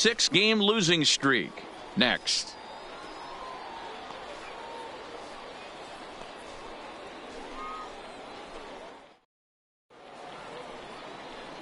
6-game losing streak. Next.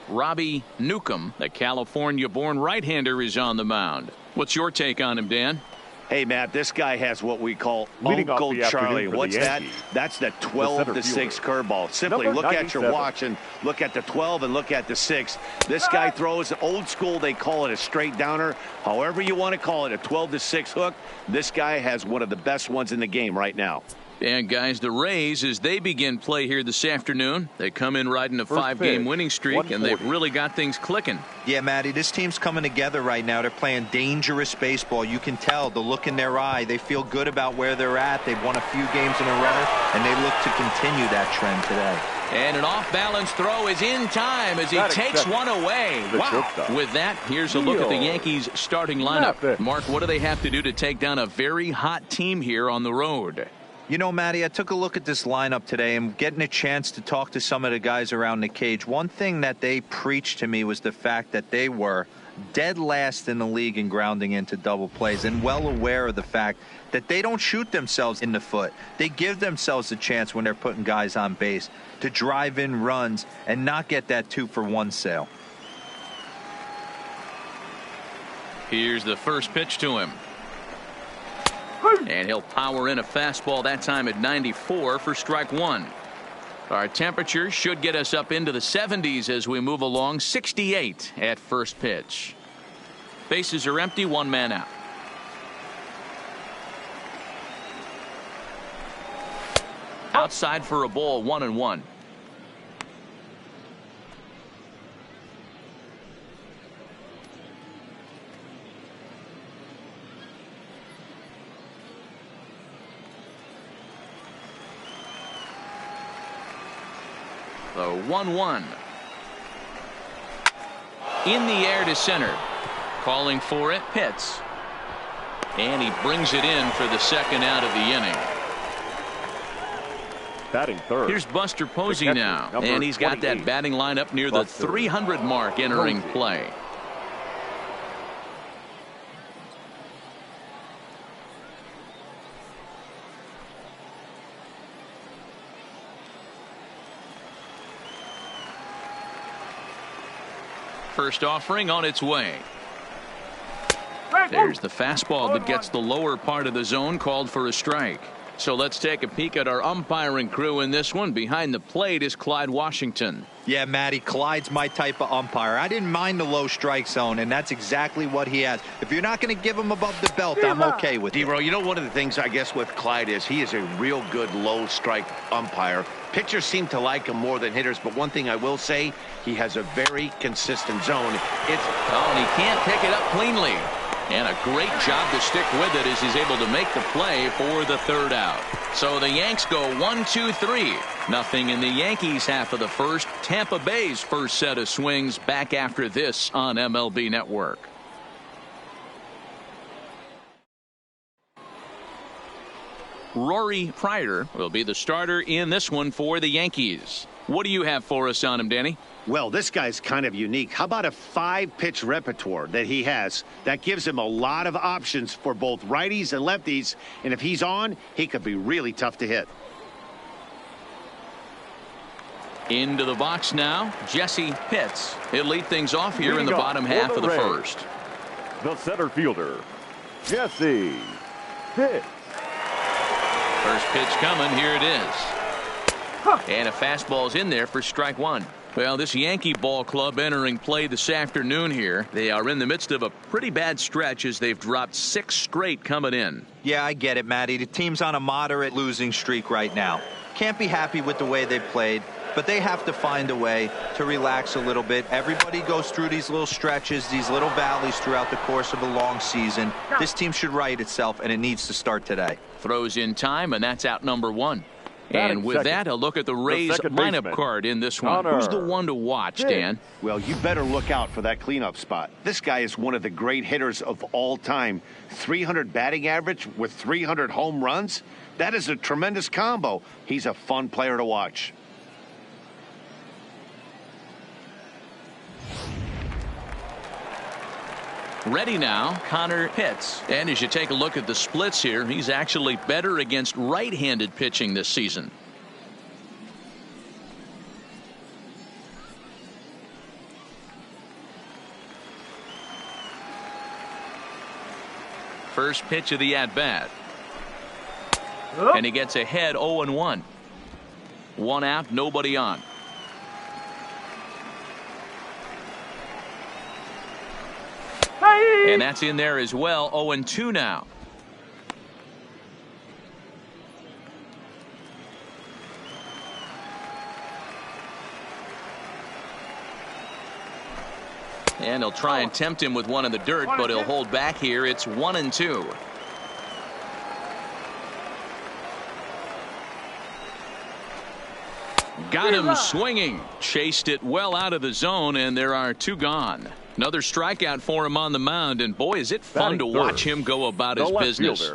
Robbie Newcomb, the California-born right-hander, is on the mound. What's your take on him, Dan? Hey, Matt, this guy has what we call Leading Uncle off the Charlie. afternoon for What's the that? Yankees, That's the 12-6 curveball. Simply Number look at your 97. watch and look at the 12 and look at the 6. This guy throws old school. They call it a straight downer. However you want to call it, a 12-6 hook. This guy has one of the best ones in the game right now. And guys, the Rays, as they begin play here this afternoon, they come in riding a 5-game winning streak, and they've really got things clicking. Yeah, Matty, this team's coming together right now. They're playing dangerous baseball. You can tell the look in their eye. They feel good about where they're at. They've won a few games in a row, and they look to continue that trend today. And an off-balance throw is in time as he takes one away. Wow. With that, here's a look at the Yankees' starting lineup. Mark, what do they have to do to take down a very hot team here on the road? You know, Matty, I took a look at this lineup today and getting a chance to talk to some of the guys around the cage. One thing that they preached to me was the fact that they were dead last in the league in grounding into double plays, and well aware of the fact that they don't shoot themselves in the foot. They give themselves a chance when they're putting guys on base to drive in runs and not get that 2-for-1 sale. Here's the first pitch to him. And he'll power in a fastball, that time at 94 for strike one. Our temperature should get us up into the 70s as we move along. 68 at first pitch. Bases are empty, one man out. Outside for a ball, 1-1. The 1-1. In the air to center. Calling for it. Hits. And he brings it in for the second out of the inning. Batting third. Here's Buster Posey now. And he's got that batting lineup near the 300 mark entering play. First offering on its way. There's the fastball that gets the lower part of the zone, called for a strike. So let's take a peek at our umpiring crew in this one. Behind the plate is Clyde Washington. Yeah, Matty, Clyde's my type of umpire. I didn't mind the low strike zone, and that's exactly what he has. If you're not going to give him above the belt, I'm okay with it. D-Row, you know, one of the things I guess with Clyde is he is a real good low strike umpire. Pitchers seem to like him more than hitters, but one thing I will say, he has a very consistent zone. And he can't pick it up cleanly. And a great job to stick with it as he's able to make the play for the third out. So the Yanks go 1-2-3. Nothing in the Yankees half of the first. Tampa Bay's first set of swings back after this on MLB Network. Rory Pryor will be the starter in this one for the Yankees. What do you have for us on him, Danny? Well, this guy's kind of unique. How about a 5-pitch repertoire that he has? That gives him a lot of options for both righties and lefties. And if he's on, he could be really tough to hit. Into the box now, Jesse Pitts. He'll lead things off here in the bottom half of the first. The center fielder, Jesse Pitts. First pitch coming. Here it is. And a fastball's in there for strike one. Well, this Yankee ball club entering play this afternoon here. They are in the midst of a pretty bad stretch as they've dropped 6 straight coming in. Yeah, I get it, Matty. The team's on a moderate losing streak right now. Can't be happy with the way they played, but they have to find a way to relax a little bit. Everybody goes through these little stretches, these little valleys throughout the course of a long season. This team should right itself, and it needs to start today. Throws in time, and that's out number 1. And with that, a look at the Rays lineup card in this one. Who's the one to watch, Dan? Well, you better look out for that cleanup spot. This guy is one of the great hitters of all time. 300 batting average with 300 home runs. That is a tremendous combo. He's a fun player to watch. Ready now, Connor Pitts. And as you take a look at the splits here, he's actually better against right-handed pitching this season. First pitch of the at-bat. And he gets ahead 0-1. One out, nobody on. And that's in there as well. 0-2 now. And he'll try and tempt him with one in the dirt, but he'll hold back here. It's 1-2. Got him swinging. Chased it well out of the zone, and there are two gone. Another strikeout for him on the mound, and boy, is it fun to watch him go about his business.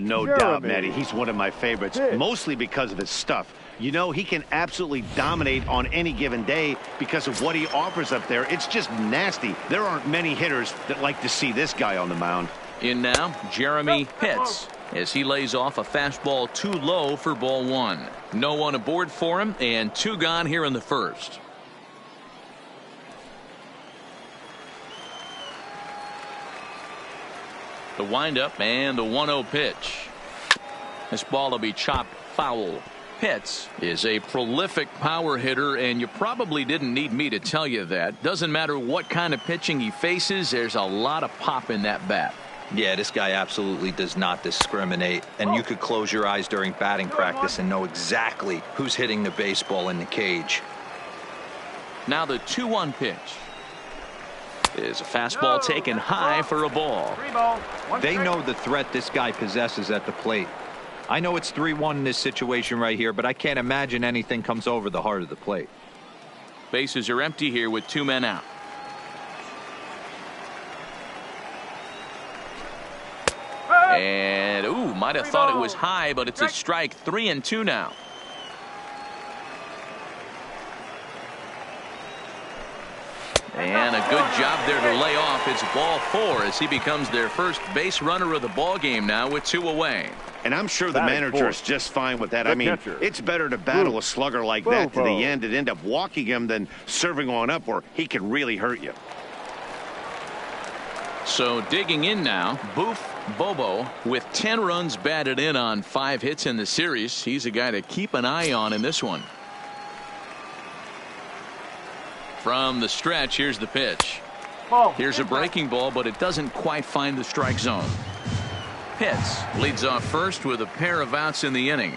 No doubt, Matty. He's one of my favorites, mostly because of his stuff. You know, he can absolutely dominate on any given day because of what he offers up there. It's just nasty. There aren't many hitters that like to see this guy on the mound. In now, Jeremy Pitts, as he lays off a fastball too low for ball one. No one aboard for him, and two gone here in the first. The windup and the 1-0 pitch. This ball will be chopped foul. Pitts is a prolific power hitter, and you probably didn't need me to tell you that. Doesn't matter what kind of pitching he faces, there's a lot of pop in that bat. Yeah, this guy absolutely does not discriminate, and you could close your eyes during batting practice and know exactly who's hitting the baseball in the cage. Now the 2-1 pitch is a fastball taken high for a ball. They know the threat this guy possesses at the plate. I know it's 3-1 in this situation right here, but I can't imagine anything comes over the heart of the plate. Bases are empty here with two men out. And might have thought it was high, but it's a strike. 3-2 now. And a good job there to lay off. It's ball 4 as he becomes their first base runner of the ball game now with 2 away. And I'm sure the manager is just fine with that. I mean, it's better to battle a slugger like that to the end and end up walking him than serving on up where he can really hurt you. So digging in now, Boof Bobo with 10 runs batted in on 5 hits in the series. He's a guy to keep an eye on in this one. From the stretch, here's the pitch. Here's a breaking ball, but it doesn't quite find the strike zone. Pitts leads off first with a pair of outs in the inning.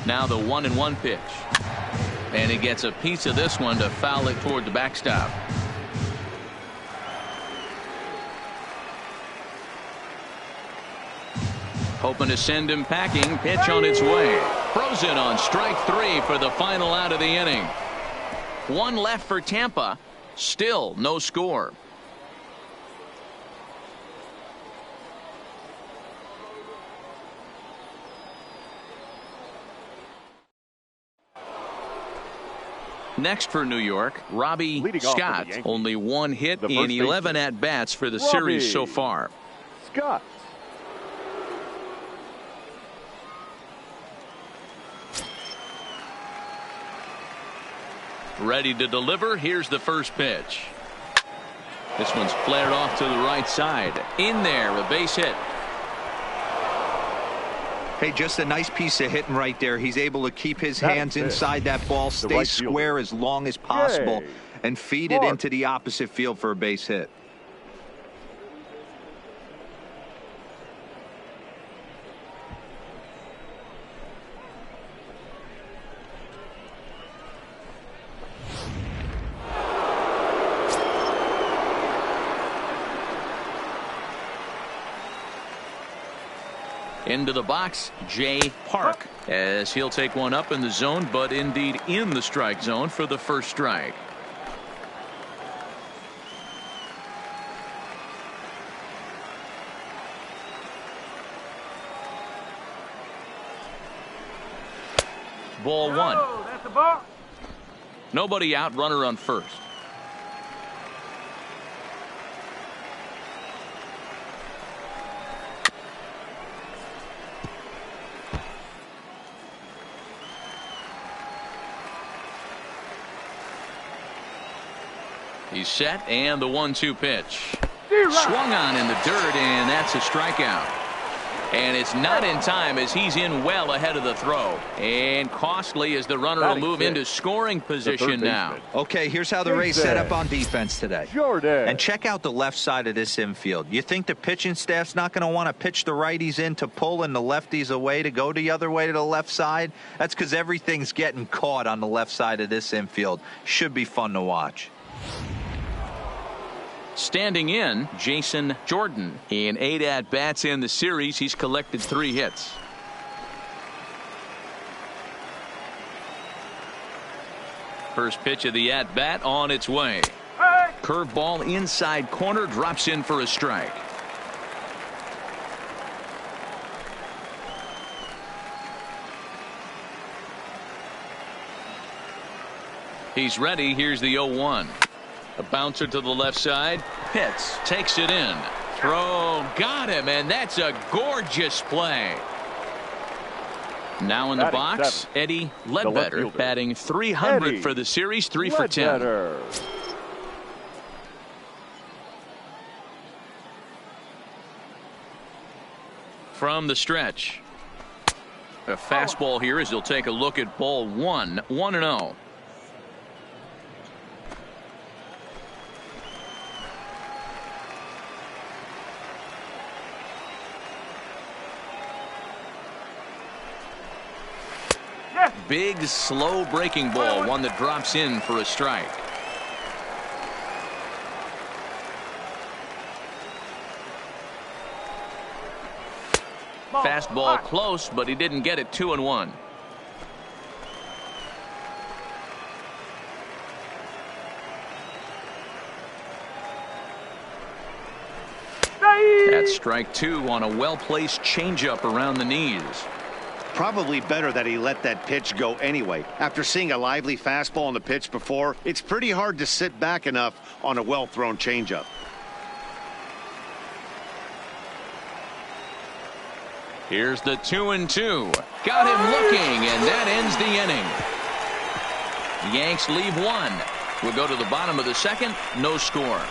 Now the 1-1 pitch. And he gets a piece of this one to foul it toward the backstop. Hoping to send him packing. Pitch on its way. Frozen on strike 3 for the final out of the inning. 1 left for Tampa. Still no score. Next for New York, Robbie Scott. Only 1 hit in 11 at-bats for the series so far. Scott. Ready to deliver. Here's the first pitch. This one's flared off to the right side. In there, a base hit. Hey, just a nice piece of hitting right there. He's able to keep his hands inside that ball, stay square as long as possible, and feed it into the opposite field for a base hit. Into the box, Jay Park, as he'll take one up in the zone, but indeed in the strike zone for the first strike. Ball one. That's the ball. Nobody out, runner on first. He's set, and the 1-2 pitch. Swung on in the dirt, and that's a strikeout. And it's not in time as he's in well ahead of the throw. And costly as the runner will move into scoring position now. Okay, here's how the Rays set up on defense today. Jordan. And check out the left side of this infield. You think the pitching staff's not going to want to pitch the righties in to pull and the lefties away to go the other way to the left side? That's because everything's getting caught on the left side of this infield. Should be fun to watch. Standing in, Jason Jordan. In 8 at-bats in the series, he's collected 3 hits. First pitch of the at-bat on its way. Curveball inside corner, drops in for a strike. He's ready. Here's the 0-1. A bouncer to the left side. Pitts takes it in. Throw. Got him, and that's a gorgeous play. Now in the box, Eddie Ledbetter, batting 300 for the series, 3 for 10. From the stretch. A fastball here as he'll take a look at ball 1. 1-0. Big, slow breaking ball, one that drops in for a strike. Fastball close, but he didn't get it. 2-1. That's strike 2 on a well-placed changeup around the knees. Probably better that he let that pitch go anyway. After seeing a lively fastball on the pitch before, it's pretty hard to sit back enough on a well-thrown changeup. Here's the 2-2. Got him looking, and that ends the inning. The Yanks leave 1. We'll go to the bottom of the second. No score.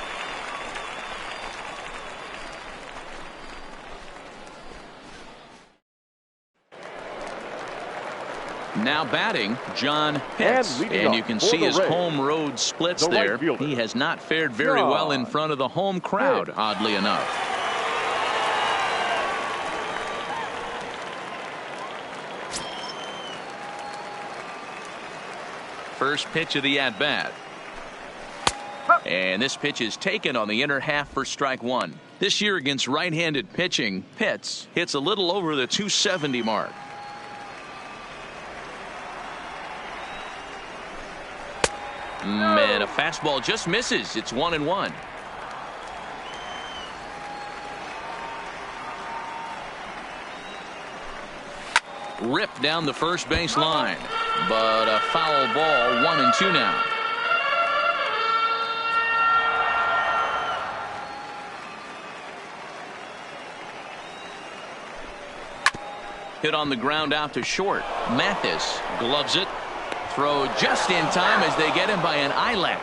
Now batting, John Pitts, and you can see his home road splits there. He has not fared very well in front of the home crowd, oddly enough. First pitch of the at-bat. And this pitch is taken on the inner half for strike 1. This year against right-handed pitching, Pitts hits a little over the 270 mark. And a fastball just misses. It's 1-1. Ripped down the first base line, but a foul ball. 1-2 now. Hit on the ground out to short. Mathis gloves it. Throw just in time as they get him by an eyelash.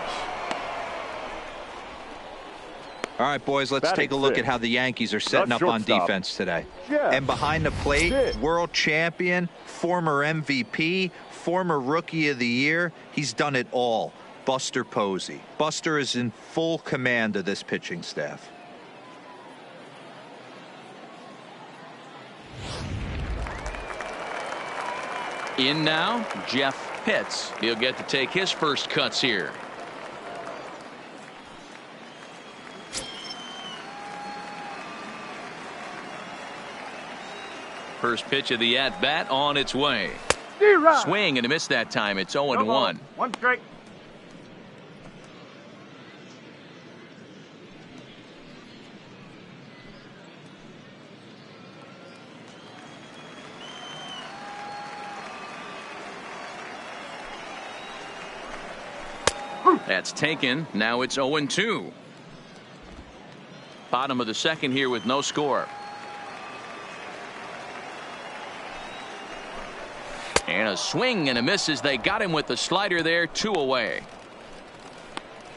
All right, boys, let's take a look at how the Yankees are setting up on defense today. And behind the plate, world champion, former MVP, former Rookie of the Year. He's done it all. Buster Posey. Buster is in full command of this pitching staff. In now, Jeff Pitts. He'll get to take his first cuts here. First pitch of the at-bat on its way. Swing and a miss that time. It's 0-1. 1 strike. That's taken. Now it's 0-2. Bottom of the second here with no score. And a swing and a miss as they got him with the slider there. 2 away.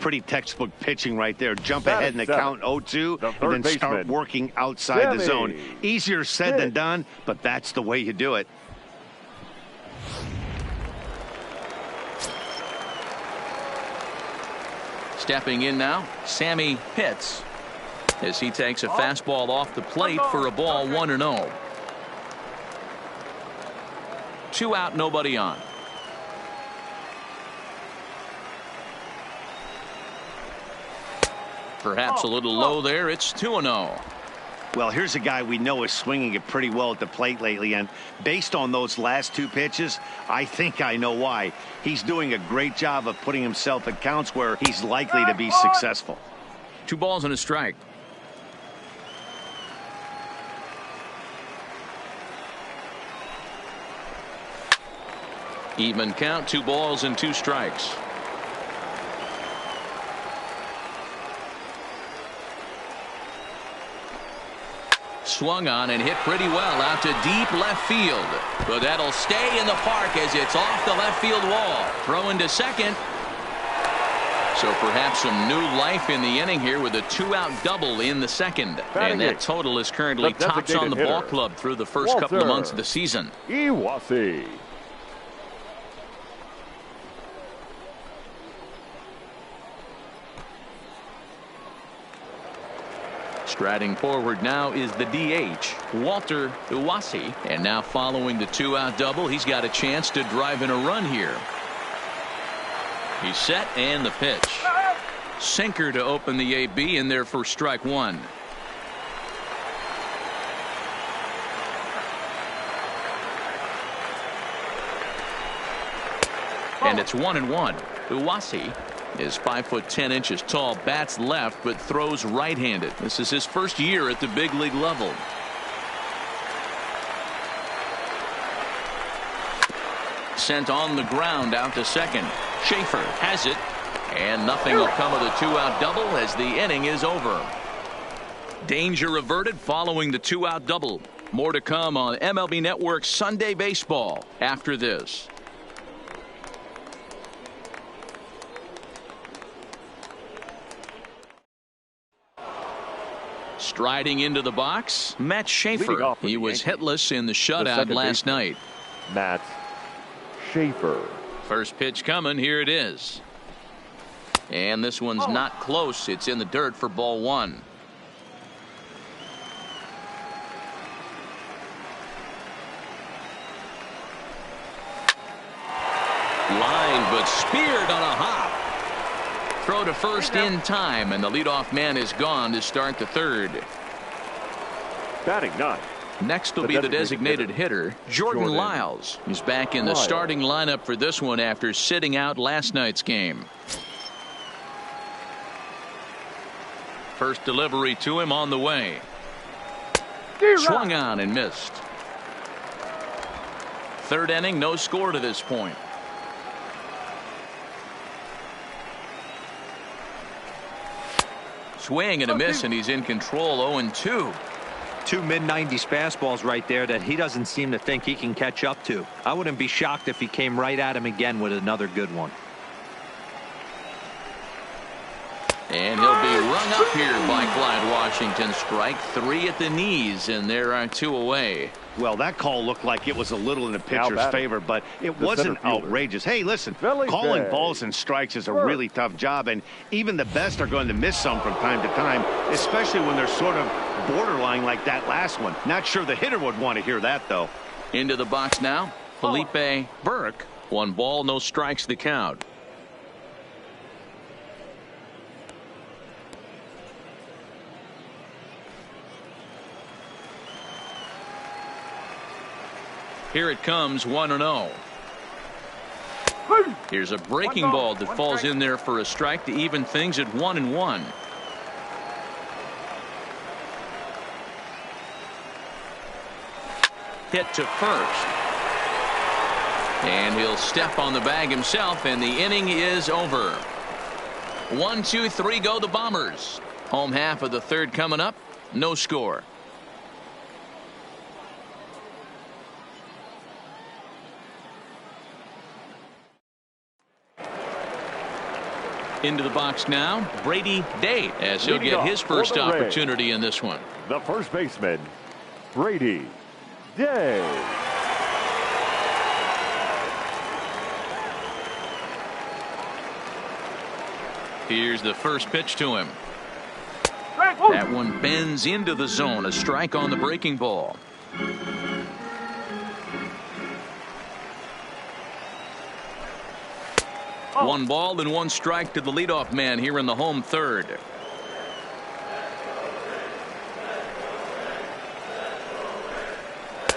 Pretty textbook pitching right there. Jump ahead in the count 0-2 and then start working outside the zone. Easier said than done, but that's the way you do it. Stepping in now, Sammy Pitts, as he takes a fastball off the plate for a ball, 1-0. 2 out, nobody on. Perhaps a little low there. It's 2-0. Well, here's a guy we know is swinging it pretty well at the plate lately, and based on those last 2 pitches, I think I know why. He's doing a great job of putting himself at counts where he's likely to be successful. 2 balls and a strike. Even count, 2 balls and 2 strikes. Swung on and hit pretty well out to deep left field. But that'll stay in the park as it's off the left field wall. Throwing to second. So perhaps some new life in the inning here with a 2-out double in the second. And that total is currently tops on the ball club through the first couple of months of the season. Iwasi. Striding forward now is the DH, Walter Iwasi. And now following the 2-out double, he's got a chance to drive in a run here. He's set and the pitch. Sinker to open the AB in there for strike 1. And it's 1-1. Iwasi is 5'10" tall, bats left, but throws right-handed. This is his first year at the big league level. Sent on the ground out to second. Schaefer has it, and nothing will come of the 2-out double as the inning is over. Danger averted following the 2-out double. More to come on MLB Network's Sunday Baseball after this. Striding into the box, Matt Schaefer. He was hitless in the shutout last night. Matt Schaefer. First pitch coming. Here it is. And this one's not close. It's in the dirt for ball 1. Line, but speared on a hop. Throw to first in time, and the leadoff man is gone to start the third. Batting 9. Next will be the designated hitter, Jordan Lyles. He's back in the starting lineup for this one after sitting out last night's game. First delivery to him on the way. Swung on and missed. Third inning, no score to this point. Swing and a miss, and he's in control. 0-2. 2 mid-90s fastballs right there that he doesn't seem to think he can catch up to. I wouldn't be shocked if he came right at him again with another good one. And he'll be rung up here by Clyde Washington. Strike 3 at the knees, and there are 2 away. Well, that call looked like it was a little in the pitcher's favor, but it wasn't outrageous. Hey, listen, calling balls and strikes is a really tough job, and even the best are going to miss some from time to time, especially when they're sort of borderline like that last one. Not sure the hitter would want to hear that, though. Into the box now, Felipe Burke. 1 ball, no strikes the count. Here it comes, 1-0. Here's a breaking ball that falls in there for a strike to even things at 1-1. Hit to first. And he'll step on the bag himself, and the inning is over. 1, 2, 3 go the Bombers. Home half of the third coming up. No score. Into the box now, Brady Day, as he'll get his first opportunity in this one. The first baseman, Brady Day. Here's the first pitch to him. That one bends into the zone. A strike on the breaking ball. One ball and one strike to the leadoff man here in the home third.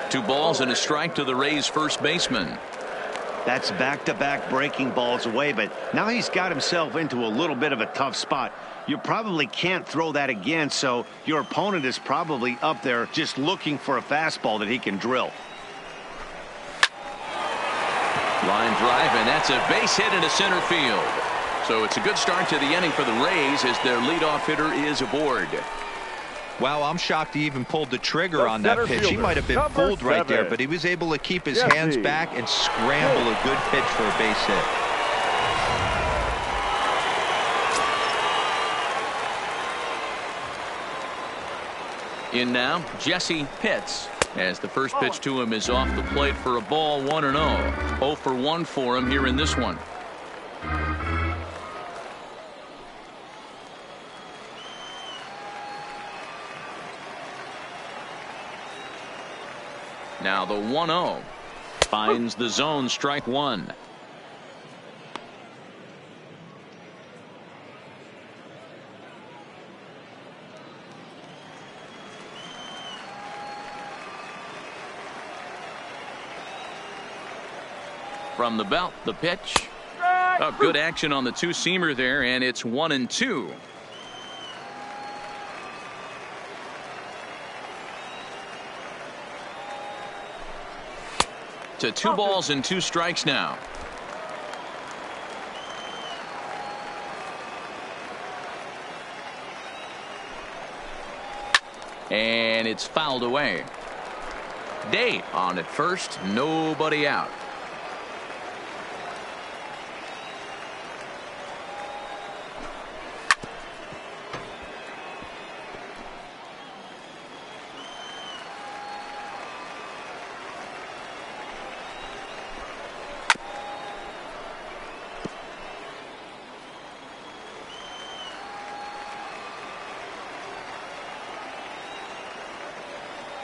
Two balls and a strike to the Rays first baseman. That's back-to-back breaking balls away, but now he's got himself into a little bit of a tough spot. You probably can't throw that again, so your opponent is probably up there just looking for a fastball that he can drill. Line drive, and that's a base hit into center field. So it's a good start to the inning for the Rays as their leadoff hitter is aboard. Wow, I'm shocked he even pulled the trigger on that pitch. He might have been fooled right there, but he was able to keep his hands back and scramble a good pitch for a base hit. In now, Jesse Pitts, as the first pitch to him is off the plate for a ball, 1-0. 0 for 1 for him here in this one. Now the 1-0 finds the zone, strike one. From the belt, the pitch. Oh, good action on the two-seamer there, and it's 1-2. To 2 balls and 2 strikes now. And it's fouled away. Day on at first, nobody out.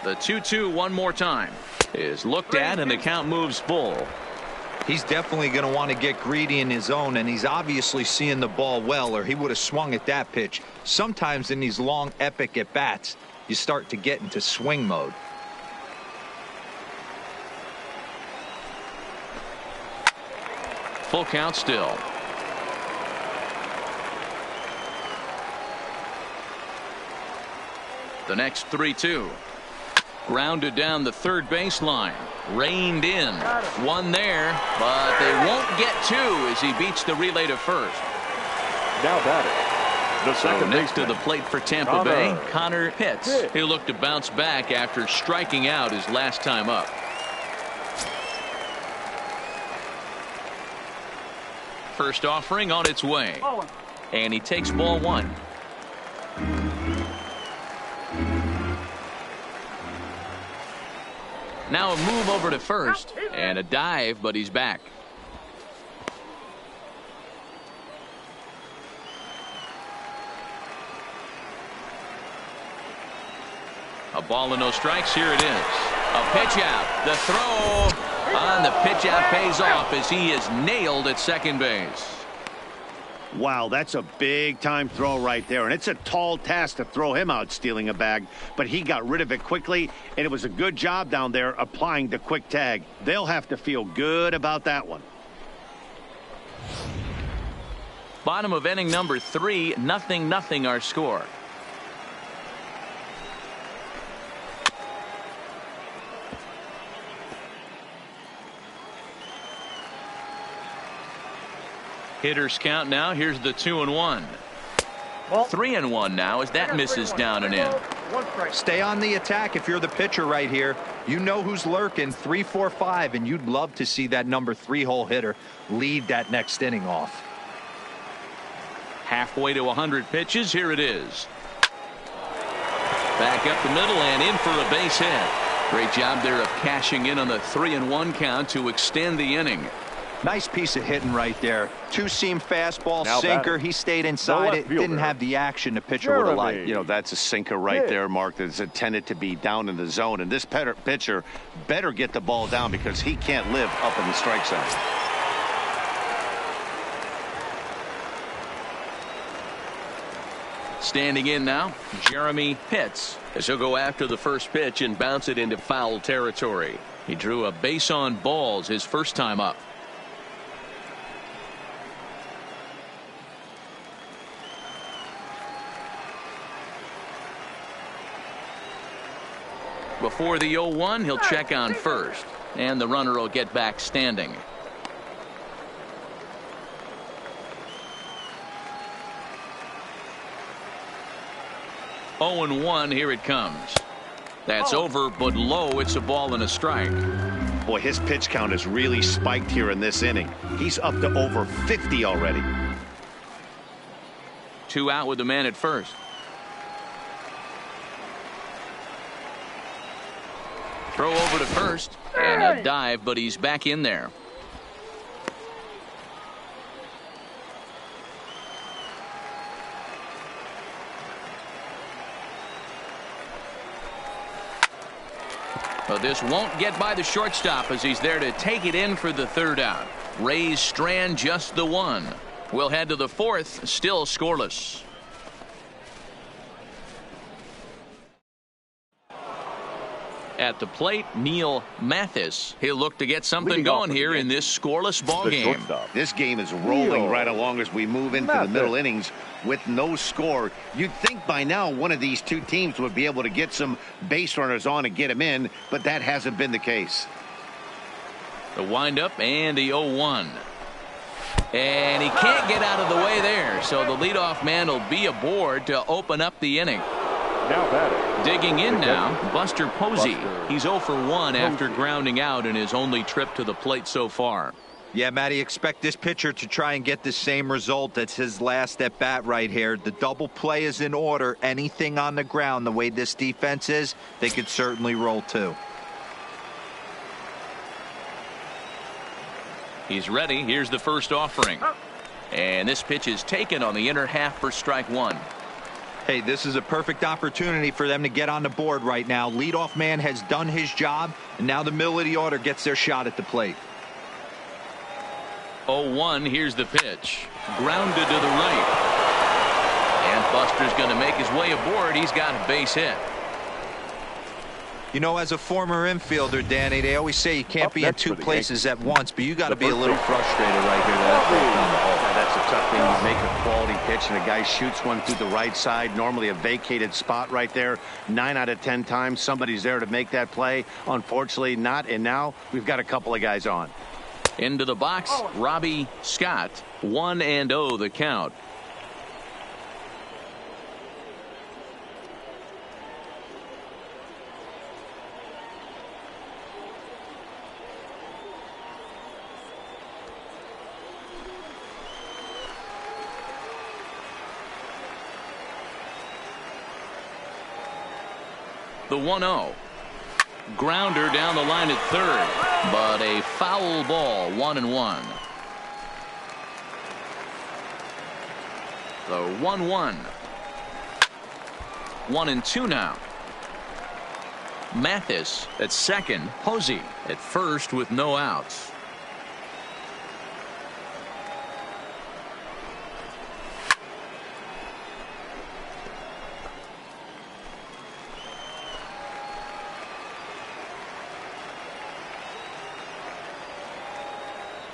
The 2-2 one more time is looked at, and the count moves full. He's definitely going to want to get greedy in his zone, and he's obviously seeing the ball well, or he would have swung at that pitch. Sometimes in these long, epic at-bats, you start to get into swing mode. Full count still. The next 3-2. Grounded down the third baseline. Reined in. One there, but they won't get 2 as he beats the relay to first. Now batting, the second next baseman, to the plate for Tampa Bay, Connor Pitts. He'll look to bounce back after striking out his last time up. First offering on its way. And he takes ball 1. Now a move over to first and a dive, but he's back. A ball and no strikes. Here it is. A pitch out. The throw on the pitch out pays off as he is nailed at second base. Wow, that's a big-time throw right there, and it's a tall task to throw him out stealing a bag, but he got rid of it quickly, and it was a good job down there applying the quick tag. They'll have to feel good about that one. Bottom of inning number 3, 0-0 our score. Hitters count now. Here's the 2-1. 3-1 now as that misses down and in. Stay on the attack if you're the pitcher right here. You know who's lurking, 3, 4, 5, and you'd love to see that number 3-hole hitter lead that next inning off. Halfway to 100 pitches. Here it is. Back up the middle and in for a base hit. Great job there of cashing in on the 3-1 count to extend the inning. Nice piece of hitting right there. Two-seam fastball, Now sinker. batting. He stayed inside it. Didn't have the action the pitcher would have liked. You know, that's a sinker right there, Mark, that's intended to be down in the zone. And this pitcher better get the ball down because he can't live up in the strike zone. Standing in now, Jeremy Pitts, as he'll go after the first pitch and bounce it into foul territory. He drew a base on balls his first time up. Before the 0-1, he'll check on first, and the runner will get back standing. Oh and 1, here it comes. That's over, but low. It's a ball and a strike. Boy, his pitch count has really spiked here in this inning. He's up to over 50 already. 2 out with the man at first. Throw over to first and a dive, but he's back in there. But this won't get by the shortstop as he's there to take it in for the 3rd out. Rays strand just the 1. We'll head to the 4th, still scoreless. At the plate, Neil Mathis. He'll look to get something going here in this scoreless ball game. This game is rolling right along as we move into the middle innings with no score. You'd think by now one of these two teams would be able to get some base runners on and get them in, but that hasn't been the case. The windup and the 0-1. And he can't get out of the way there, so the leadoff man will be aboard to open up the inning. Now batting. Digging in now, Buster Posey. He's 0 for 1 after grounding out in his only trip to the plate so far. Yeah, Matty, expect this pitcher to try and get the same result. That's his last at bat right here. The double play is in order. Anything on the ground, the way this defense is, they could certainly roll too. He's ready. Here's the first offering. And this pitch is taken on the inner half for strike 1. Hey, this is a perfect opportunity for them to get on the board right now. Leadoff man has done his job, and now the middle of the order gets their shot at the plate. 0-1, here's the pitch. Grounded to the right. And Buster's going to make his way aboard. He's got a base hit. You know, as a former infielder, Danny, they always say you can't be in two places at once, but you got to be a little frustrated right here. That's a tough thing. You make a quality pitch and a guy shoots one through the right side, normally a vacated spot right there. 9 out of 10 times somebody's there to make that play. Unfortunately not, and now we've got a couple of guys on. Into the box, Robbie Scott. 1-0 the count. The 1-0. Grounder down the line at third, but a foul ball. 1-1. The 1-1. 1-2 now. Mathis at second. Posey at first with no outs.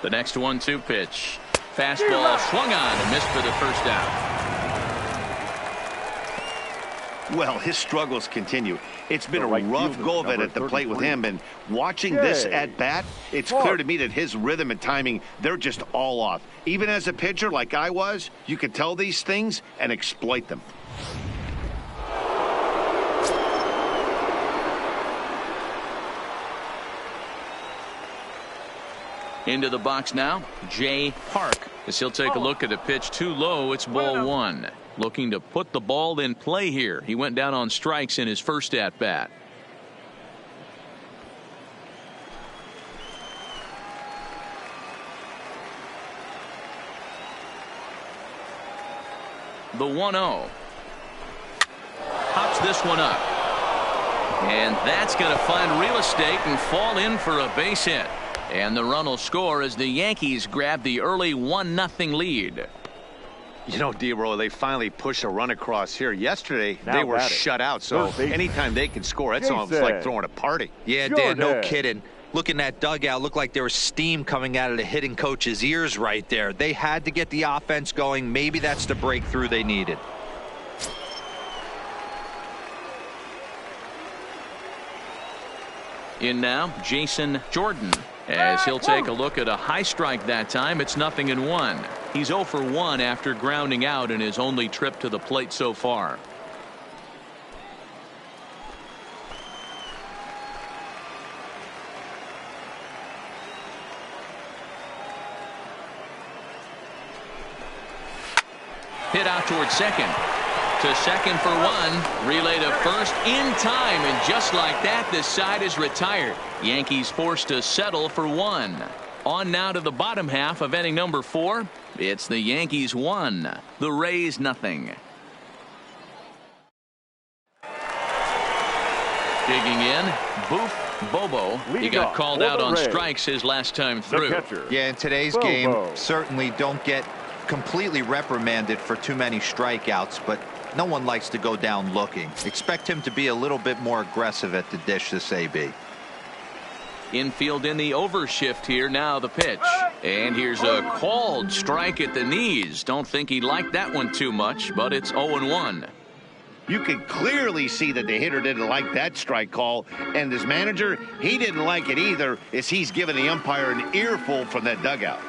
The next 1-2 pitch. Fastball swung on and missed for the first out. Well, his struggles continue. It's been The a right rough fielder, go of it number at the plate with 33. him, and watching this Yay. at bat, it's Mark. clear to me that his rhythm and timing, they're just all off. Even as a pitcher like I was, you can tell these things and exploit them. Into the box now, Jay Park, as he'll take a look at a pitch too low. It's ball one. Looking to put the ball in play here. He went down on strikes in his first at bat. The 1-0. Pops this one up. And that's going to find real estate and fall in for a base hit. And the run will score as the Yankees grab the early 1-0 lead. You know, D-Roll, they finally pushed a run across here. Yesterday, Now they were batting. shut out, so Third baseman. anytime they can score, it's almost Jason. like throwing a party. Yeah, Dan, no Jordan. kidding. Look in that dugout. Looked like there was steam coming out of the hitting coach's ears right there. They had to get the offense going. Maybe that's the breakthrough they needed. In now, Jason Jordan, as he'll take a look at a high strike that time. It's 0-1. He's 0 for 1 after grounding out in his only trip to the plate so far. Hit out towards second. To second for one. Relay to first in time. And just like that, this side is retired. Yankees forced to settle for one. On now to the bottom half of inning number 4. It's the Yankees 1. The Rays nothing. Digging in, Boof Bobo. He Leading got off called for out the on Rays. strikes his last time The through. catcher. Yeah, in today's Bobo. game, certainly don't get completely reprimanded for too many strikeouts, but no one likes to go down looking. Expect him to be a little bit more aggressive at the dish this AB. Infield in the overshift here. Now the pitch. And here's a called strike at the knees. Don't think he liked that one too much, but it's 0-1. You could clearly see that the hitter didn't like that strike call, and his manager, he didn't like it either, as he's giving the umpire an earful from that dugout.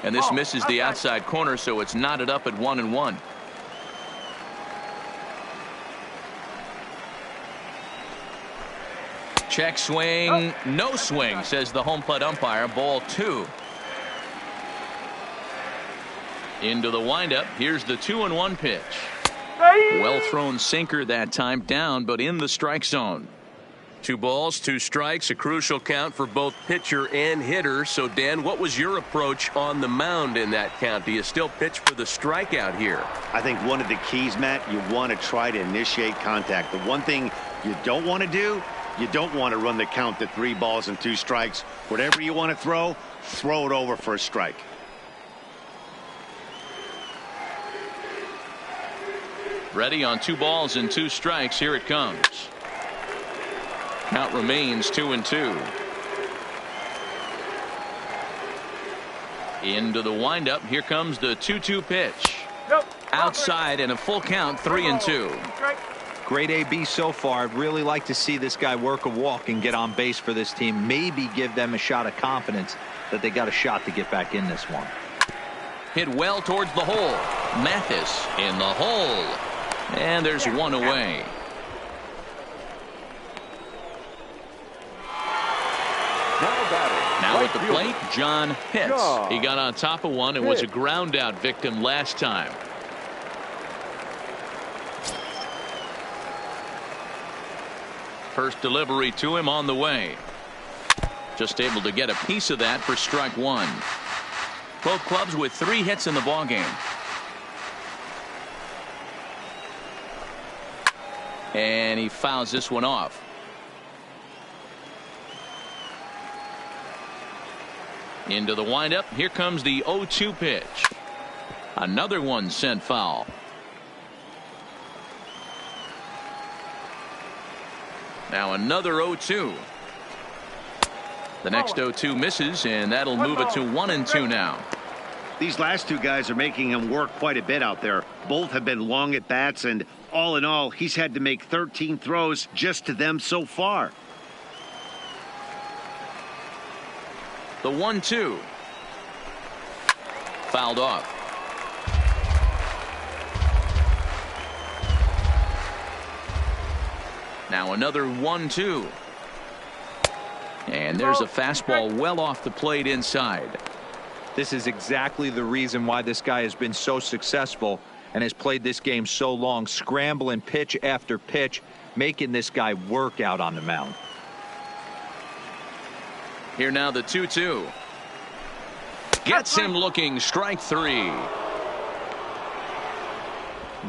And this misses the outside corner, so it's knotted up at 1-1. Check swing, no swing, says the home plate umpire. Ball 2. Into the windup. Here's the 2-1 pitch. Well thrown sinker that time, down but in the strike zone. 2 balls, 2 strikes, a crucial count for both pitcher and hitter. So Dan, what was your approach on the mound in that count? Do you still pitch for the strikeout here? I think one of the keys, Matt, you want to try to initiate contact. The one thing you don't want to do, you don't want to run the count to 3 balls and 2 strikes. Whatever you want to throw it over for a strike. Ready on 2 balls and 2 strikes. Here it comes. Count remains 2-2. Into the windup. Here comes the 2-2 pitch. Outside and a full count, 3-2. Great AB so far. I'd really like to see this guy work a walk and get on base for this team. Maybe give them a shot of confidence that they got a shot to get back in this one. Hit well towards the hole. Mathis in the hole. And there's one away. Now at the plate, John Pitts. He got on top of one and was a ground out victim last time. First delivery to him on the way. Just able to get a piece of that for strike 1. Both clubs with 3 hits in the ballgame. And he fouls this one off. Into the windup. Here comes the 0-2 pitch. Another one sent foul. Now another 0-2. The next 0-2 misses, and that'll move it to 1-2 now. These last 2 guys are making him work quite a bit out there. Both have been long at bats, and all in all, he's had to make 13 throws just to them so far. The 1-2. Fouled off. Now another 1-2. And there's a fastball well off the plate inside. This is exactly the reason why this guy has been so successful and has played this game so long, scrambling pitch after pitch, making this guy work out on the mound. Here now the 2-2. Gets him looking, strike three.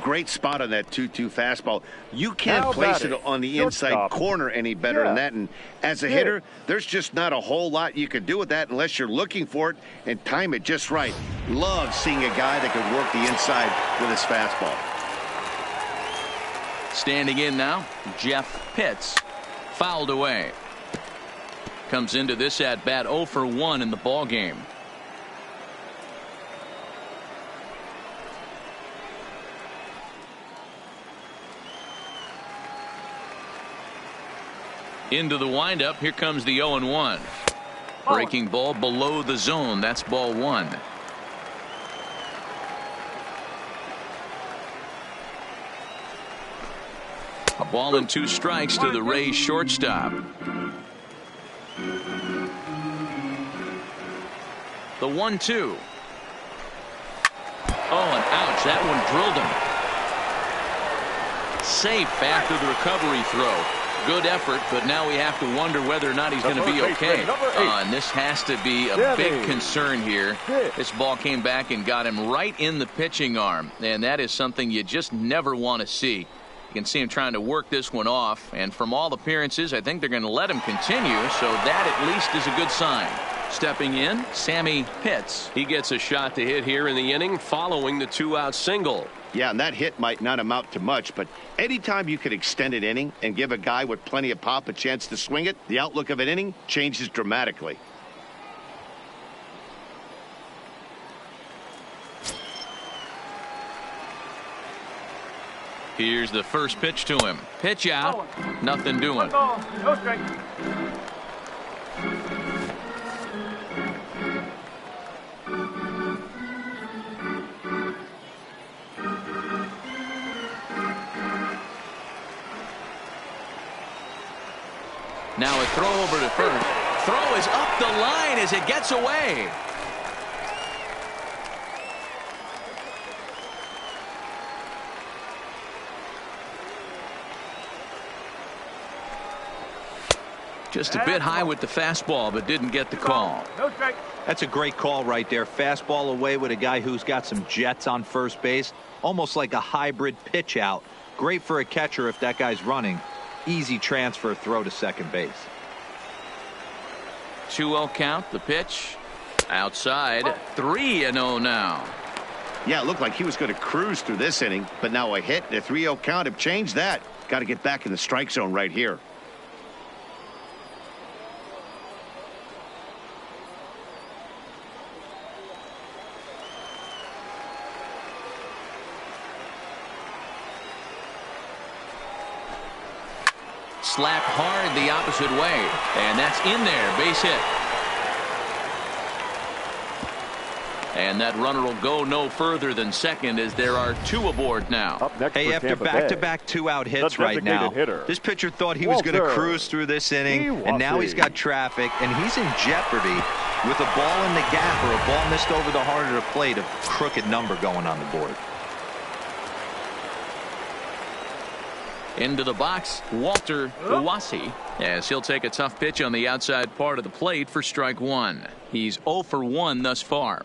Great spot on that 2-2 fastball. You can't Now place batting, it on the shortstop. inside corner any better than that. And as a Hit. hitter, there's just not a whole lot you can do with that unless you're looking for it and time it just right. Love seeing a guy that can work the inside with his fastball. Standing in now, Jeff Pitts. Fouled away. Comes into this at bat 0 for 1 in the ball game. Into the windup. Here comes the 0-1. Breaking ball below the zone. That's ball one. A ball and 2 strikes to the Rays shortstop. The 1-2. Oh, and ouch. That one drilled him. Safe after the recovery throw. Good effort, but now we have to wonder whether or not he's going to be okay. And this has to be a big concern here. This ball came back and got him right in the pitching arm, and that is something you just never want to see. You can see him trying to work this one off, and from all appearances, I think they're going to let him continue, so that at least is a good sign. Stepping in, Sammy Pitts. He gets a shot to hit here in the inning following the 2-out single. Yeah, and that hit might not amount to much, but anytime you can extend an inning and give a guy with plenty of pop a chance to swing it, the outlook of an inning changes dramatically. Here's the first pitch to him. Pitch out. Nothing doing. No strike. Now a throw over to first. Throw is up the line as it gets away. Just a bit high with the fastball, but didn't get the call. No strike. That's a great call right there. Fastball away with a guy who's got some jets on first base. Almost like a hybrid pitch out. Great for a catcher if that guy's running. Easy transfer throw to second base. 2-0 count. The pitch. Outside. 3-0 now. Yeah, it looked like he was going to cruise through this inning, but now a hit and a 3-0 count have changed that. Got to get back in the strike zone right here. Slapped hard the opposite way, and that's in there. Base hit. And that runner will go no further than second as there are 2 aboard now. Up next Hey, for after Tampa back-to-back Bay, 2-out hits the right now, designated hitter, this pitcher thought he was going to Walter cruise through this inning, and now he's Iwasi. got traffic, and he's in jeopardy with a ball in the gap or a ball missed over the heart of the plate. A crooked number going on the board. Into the box, Walter Iwasi, as he'll take a tough pitch on the outside part of the plate for strike one. He's 0 for 1 thus far.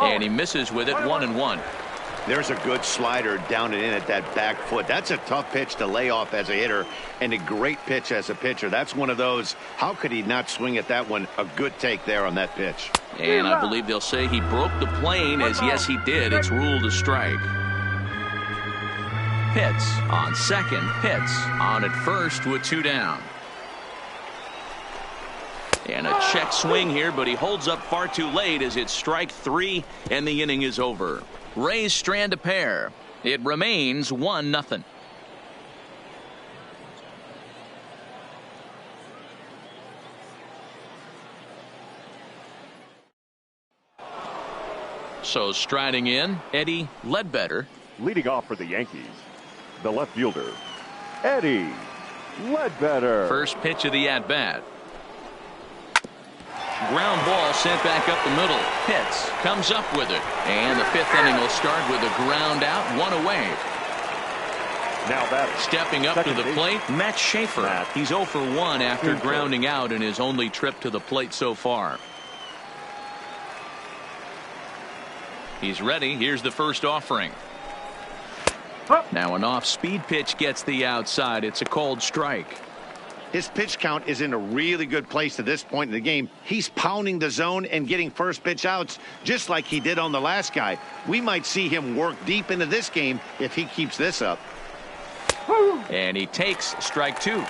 And he misses with it, 1-1. There's a good slider down and in at that back foot. That's a tough pitch to lay off as a hitter and a great pitch as a pitcher. That's one of those, how could he not swing at that one? A good take there on that pitch. And I believe they'll say he broke the plane, as yes he did. It's ruled a strike. hits on second, hits on at first with 2 down. And a check swing here, but he holds up far too late as it's strike 3 and the inning is over. Rays strand a pair. It remains 1-0. So striding in, Eddie Ledbetter. Leading off for the Yankees, the left fielder, Eddie Ledbetter. First pitch of the at-bat. Ground ball sent back up the middle. Hits, comes up with it. And the 5th inning will start with a ground out, 1 away. Now batting. Stepping up to the plate, Matt Schaefer. He's 0 for 1 after grounding out in his only trip to the plate so far. He's ready. Here's the first offering. Now an off-speed pitch gets the outside. It's a called strike. His pitch count is in a really good place at this point in the game. He's pounding the zone and getting first pitch outs just like he did on the last guy. We might see him work deep into this game if he keeps this up. And he takes strike 2.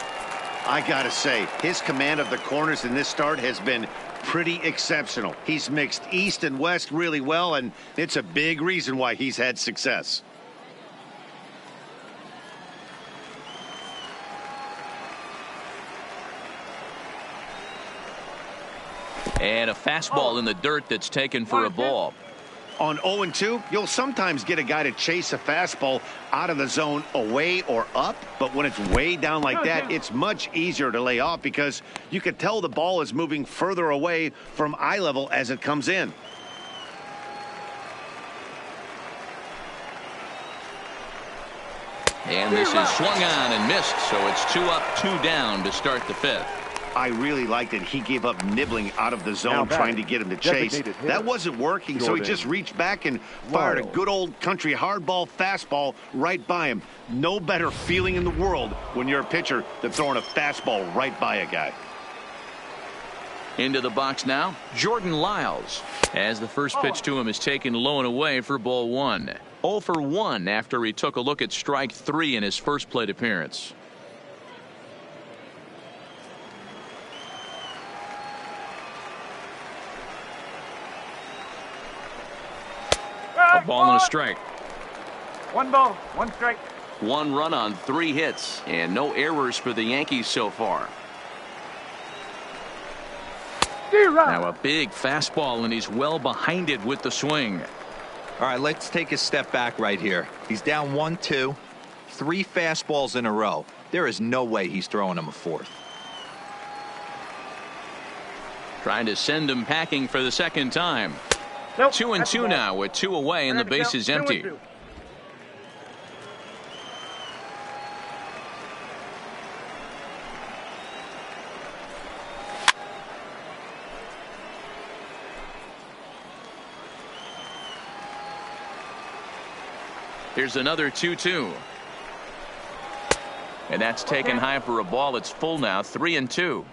I gotta say, his command of the corners in this start has been pretty exceptional. He's mixed east and west really well, and it's a big reason why he's had success. And a fastball in the dirt that's taken for a ball. On 0-2, you'll sometimes get a guy to chase a fastball out of the zone away or up, but when it's way down like that, it's much easier to lay off because you can tell the ball is moving further away from eye level as it comes in. And this is swung on and missed, so it's 2 up, 2 down to start the 5th. I really liked it. He gave up nibbling out of the zone trying to get him to chase. That wasn't working, so he just reached back and fired a good old country hardball fastball right by him. No better feeling in the world when you're a pitcher than throwing a fastball right by a guy. Into the box now, Jordan Lyles, as the first pitch to him is taken low and away for ball 1. 0 for 1 after he took a look at strike 3 in his first plate appearance. A ball and a strike. 1 ball, 1 strike. 1 run on 3 hits and no errors for the Yankees so far. Now a big fastball and he's well behind it with the swing. All right, let's take a step back right here. He's down 1-2, 3 fastballs in a row. There is no way he's throwing him a 4th. Trying to send him packing for the second time. Nope, 2-2 now with 2 away and the base is empty. 2-2. Here's another 2-2. And that's taken high for a ball. It's full now, 3-2.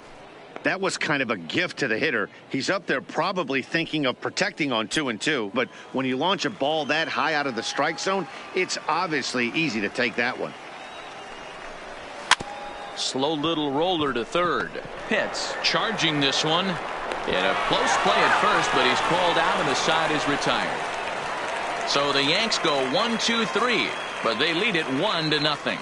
That was kind of a gift to the hitter. He's up there probably thinking of protecting on 2-2, but when you launch a ball that high out of the strike zone, it's obviously easy to take that one. Slow little roller to third. Pitts charging this one. In a close play at first, but he's called out and the side is retired. So the Yanks go 1-2-3, but they lead it 1-0.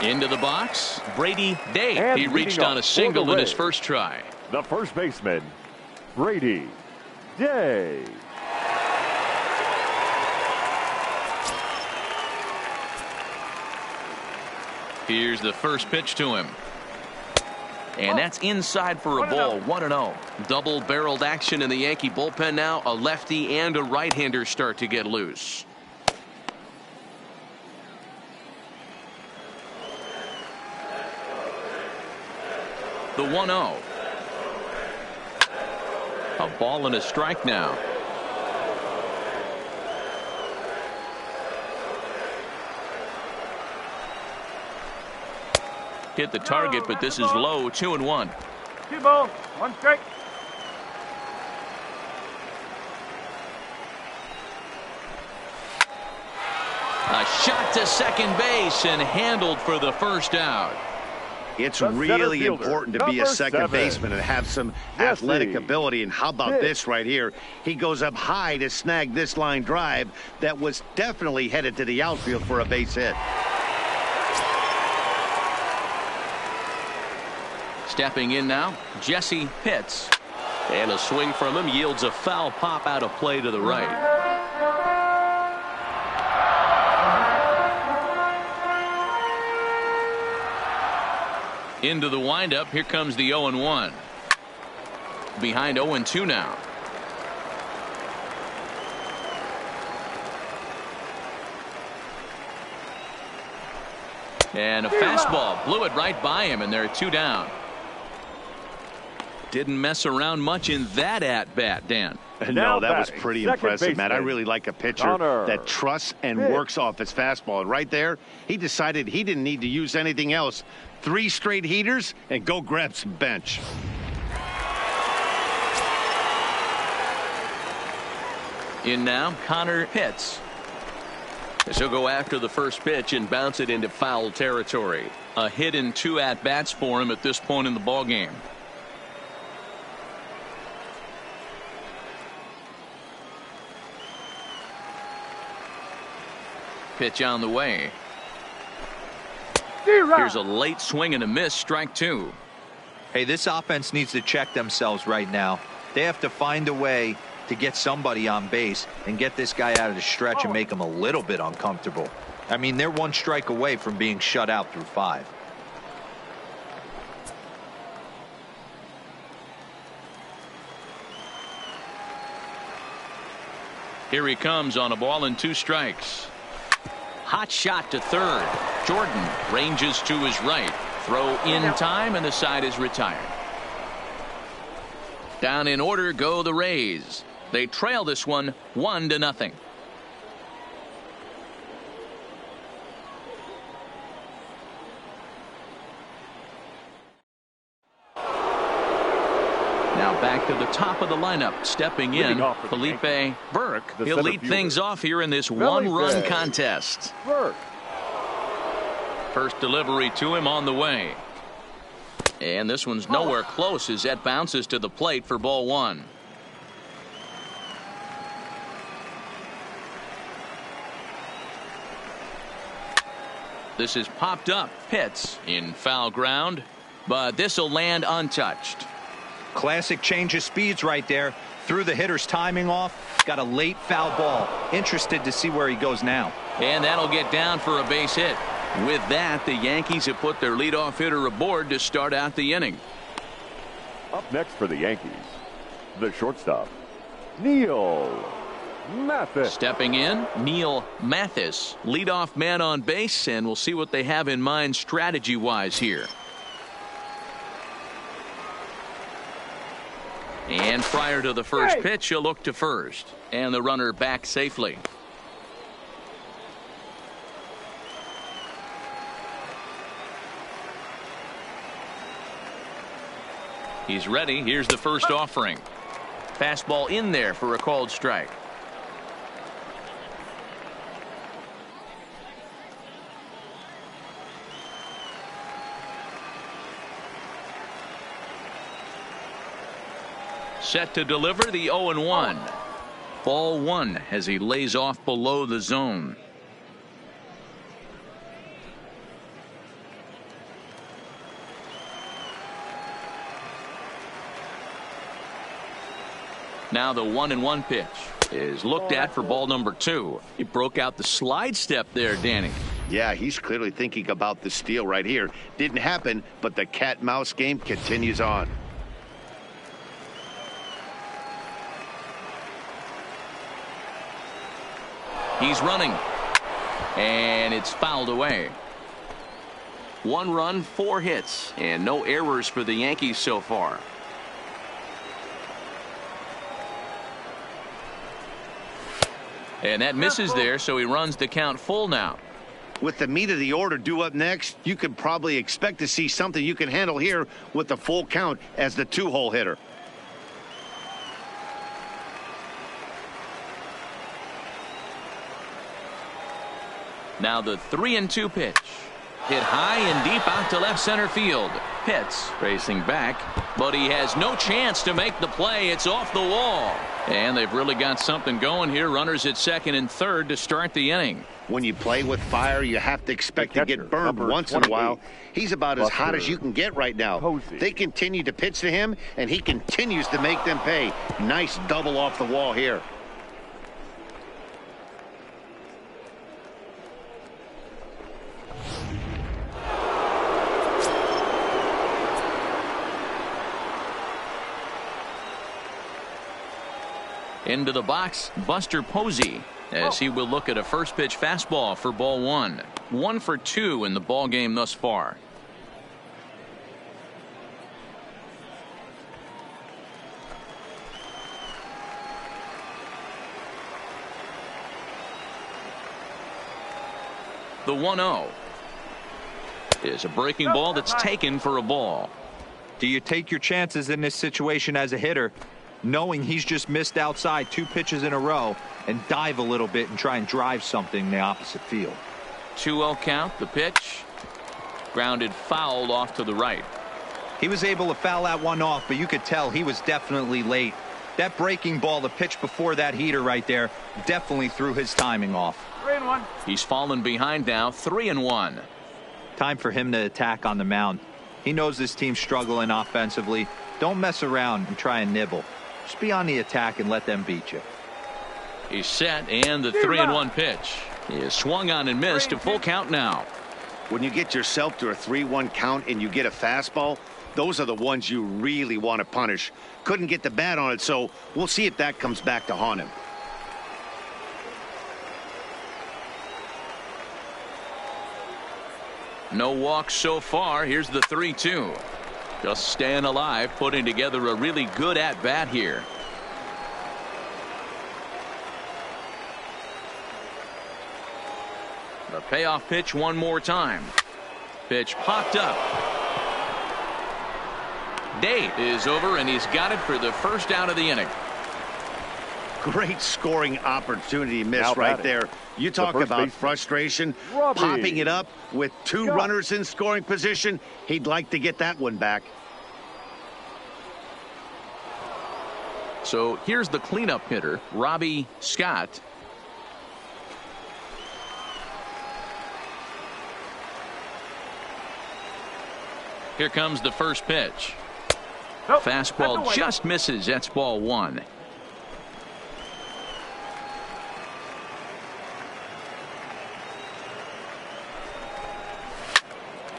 Into the box, Brady Day. And he reached leading on a off single for the in his Rays, first try. the first baseman, Brady Day. Here's the first pitch to him. And that's inside for a ball. 1-0. Double-barreled action in the Yankee bullpen now. A lefty and a right-hander start to get loose. The 1-0. A ball and a strike now. Hit the target, but this is low. 2-1. 2 balls, 1 strike. A shot to second base and handled for the first out. It's The really center fielder, important to be a number second 7. baseman and have some Jesse. athletic ability. And how about Pitch. this right here? He goes up high to snag this line drive that was definitely headed to the outfield for a base hit. Stepping in now, Jesse Pitts. And a swing from him yields a foul pop out of play to the right. Into the windup. Here comes the 0-1. Behind 0-2 now. And a fastball blew it right by him, and there are 2 down. Didn't mess around much in that at bat, Dan. No, that was batting, pretty second impressive, Matt. I baseman, really like a pitcher Connor. that trusts and Pitch. works off his fastball. And right there, he decided he didn't need to use anything else. 3 straight heaters and go grab some bench. In now, Connor Pitts. As he'll go after the first pitch and bounce it into foul territory. A hit in 2 at-bats for him at this point in the ballgame. Pitch on the way. Here's a late swing and a miss. Strike 2. Hey, this offense needs to check themselves right now. They have to find a way to get somebody on base and get this guy out of the stretch and make him a little bit uncomfortable. I mean, they're 1 strike away from being shut out through 5. Here he comes on a ball and 2 strikes. Hot shot to third. Jordan ranges to his right. Throw in time, and the side is retired. Down in order go the Rays. They trail this one 1-0. Now back to the top of the lineup. Stepping in, Leading off for the Felipe Yankees, Burke. the He'll center lead fielder, things off here in this Felipe one-run contest. Burke. First delivery to him on the way. And this one's nowhere close as that bounces to the plate for ball 1. This is popped up. Pitts in foul ground, but this will land untouched. Classic change of speeds right there. Threw the hitter's timing off. Got a late foul ball. Interested to see where he goes now. And that'll get down for a base hit. With that, the Yankees have put their leadoff hitter aboard to start out the inning. Up next for the Yankees, the shortstop, Neil Mathis. Stepping in, Neil Mathis, leadoff man on base, and we'll see what they have in mind strategy-wise here. And prior to the first pitch, he'll look to first, and the runner back safely. He's ready. Here's the first offering. Fastball in there for a called strike. Set to deliver the 0-1. Ball 1 as he lays off below the zone. Now the 1-1 pitch is looked at for ball number 2. He broke out the slide step there, Danny. Yeah, he's clearly thinking about the steal right here. Didn't happen, but the cat-mouse game continues on. He's running, and it's fouled away. 1 run, 4 hits, and no errors for the Yankees so far. And that misses there, so he runs the count full now. With the meat of the order due up next, you could probably expect to see something you can handle here with the full count as the 2-hole hitter. Now the 3-2 pitch. Hit high and deep out to left center field. Pitts racing back, but he has no chance to make the play. It's off the wall. And they've really got something going here. Runners at second and third to start the inning. When you play with fire, you have to expect to get burned once in a while. He's about as hot as you can get right now. They continue to pitch to him, and he continues to make them pay. Nice double off the wall here. Into the box, Buster Posey, as he will look at a first pitch fastball for ball 1. 1 for 2 in the ball game thus far. The 1-0 is a breaking ball that's taken for a ball. Do you take your chances in this situation as a hitter, knowing he's just missed outside 2 pitches in a row, and dive a little bit and try and drive something in the opposite field? 2-0 count. The pitch grounded foul off to the right. He was able to foul that one off, but you could tell he was definitely late. That breaking ball, the pitch before that heater right there, definitely threw his timing off. 3-1. He's fallen behind now, 3-1. Time for him to attack on the mound. He knows this team's struggling offensively. Don't mess around and try and nibble. Just be on the attack and let them beat you. He's set, and the 3-1 pitch is swung on and missed. A full count now. When you get yourself to a 3-1 count and you get a fastball, those are the ones you really want to punish. Couldn't get the bat on it, so we'll see if that comes back to haunt him. No walks so far. Here's the 3-2. Just staying alive, putting together a really good at-bat here. The payoff pitch one more time. Pitch popped up. Day is over, and he's got it for the first out of the inning. Great scoring opportunity missed right there. You talk about frustration, popping it up with 2 runners in scoring position. He'd like to get that one back. So here's the cleanup hitter, Robbie Scott. Here comes the first pitch. Fastball just misses. That's ball 1.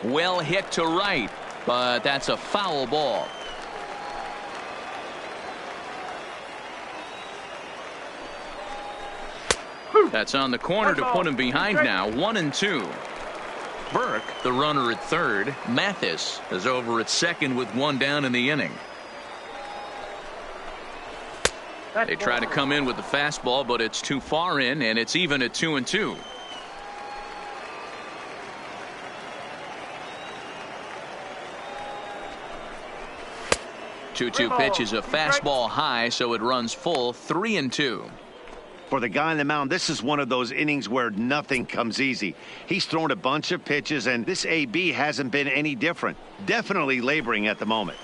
Well hit to right, but that's a foul ball. That's on the corner to put him behind now. 1-2. Burke, the runner at third. Mathis is over at second with 1 down in the inning. They try to come in with the fastball, but it's too far in, and it's even at 2-2. Two pitch is a fastball high, so it runs full. 3-2. For the guy on the mound, this is one of those innings where nothing comes easy. He's thrown a bunch of pitches, and this AB hasn't been any different. Definitely laboring at the moment.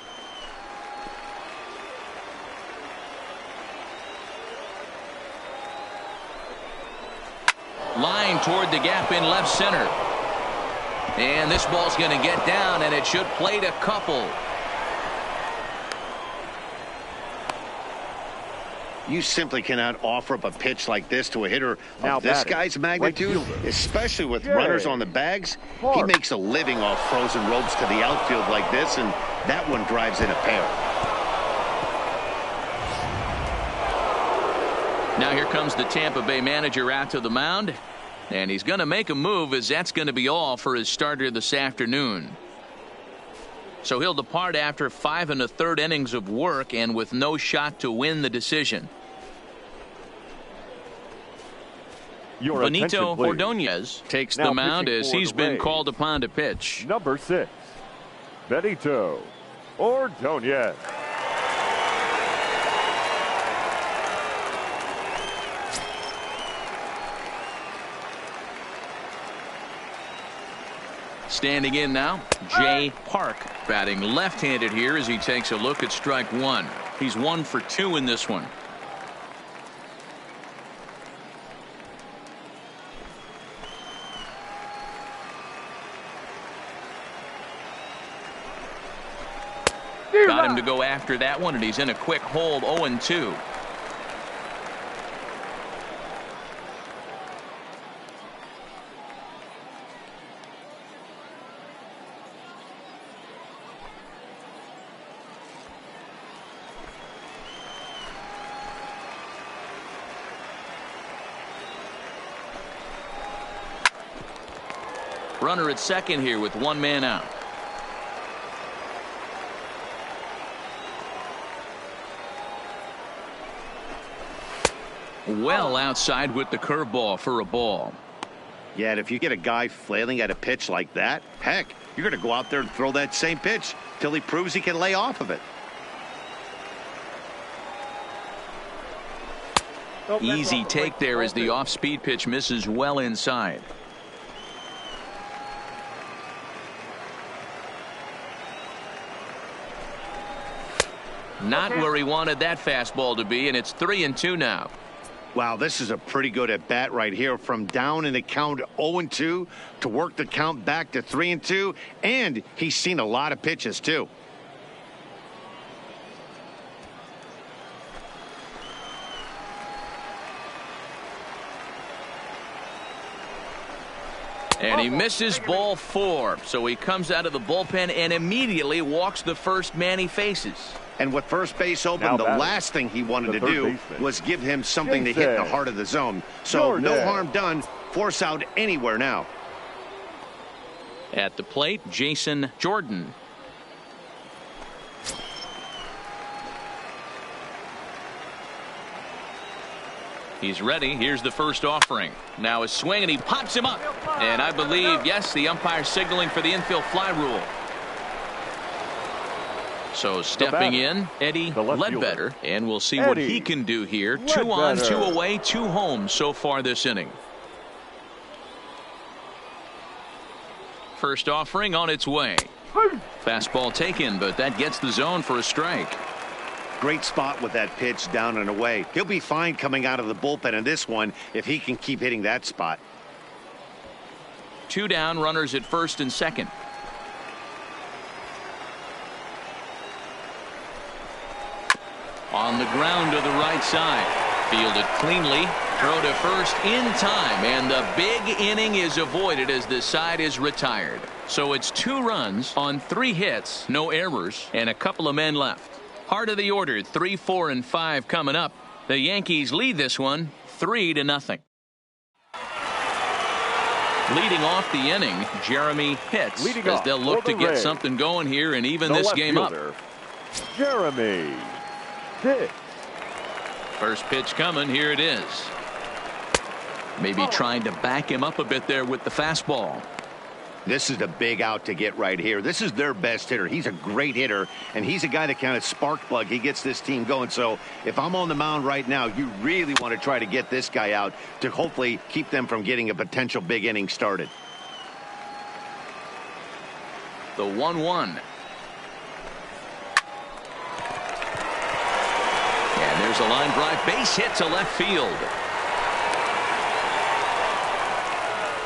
Line toward the gap in left center. And this ball's going to get down, and it should plate a couple. You simply cannot offer up a pitch like this to a hitter of this guy's magnitude, especially with runners on the bags. He makes a living off frozen ropes to the outfield like this, and that one drives in a pair. Now here comes the Tampa Bay manager out to the mound, and he's going to make a move, as that's going to be all for his starter this afternoon. So he'll depart after 5 1/3 innings of work and with no shot to win the decision. Your Benito attention, please. Ordonez takes Now the mound pitching as for he's the been Rays. called upon to pitch. Number 6, Benito Ordonez. Standing in now, Jay Park, batting left-handed here as he takes a look at strike one. He's 1 for 2 in this one. Got him to go after that one, and he's in a quick hold, 0-2. Runner at second here with 1 man out. Well outside with the curveball for a ball. Yeah, and if you get a guy flailing at a pitch like that, heck, you're going to go out there and throw that same pitch till he proves he can lay off of it. Easy take there as the off-speed pitch misses well inside. Not where he wanted that fastball to be, and it's 3-2 now. Wow, this is a pretty good at bat right here. From down in the count 0-2 to work the count back to 3-2, and he's seen a lot of pitches too. And he misses ball 4, so he comes out of the bullpen and immediately walks the first man he faces. And with first base open, Now the batting, last thing he wanted to the third do baseman, was give him something to hit in the heart of the zone. So no harm done. Force out anywhere now. At the plate, Jason Jordan. He's ready. Here's the first offering. Now a swing, and he pops him up. And I believe, yes, the umpire signaling for the infield fly rule. So stepping in, Eddie Ledbetter, and we'll see what he can do here. 2 on, 2 away, 2 home so far this inning. First offering on its way. Fastball taken, but that gets the zone for a strike. Great spot with that pitch down and away. He'll be fine coming out of the bullpen in this one if he can keep hitting that spot. 2 down, runners at first and second. On the ground to the right side. Fielded cleanly. Throw to first in time. And the big inning is avoided as the side is retired. So it's 2 runs on 3 hits, no errors, and a couple of men left. Heart of the order, 3, 4, and 5 coming up. The Yankees lead this one 3-0. Leading off the inning, Jeremy Pitts, as they'll look to get something going here and even this game up. Jeremy Pitts. First pitch coming. Here it is. Maybe trying to back him up a bit there with the fastball. This is the big out to get right here. This is their best hitter. He's a great hitter, and he's a guy that kind of spark plug. He gets this team going. So if I'm on the mound right now, you really want to try to get this guy out to hopefully keep them from getting a potential big inning started. The 1-1. And there's a line drive, base hit to left field.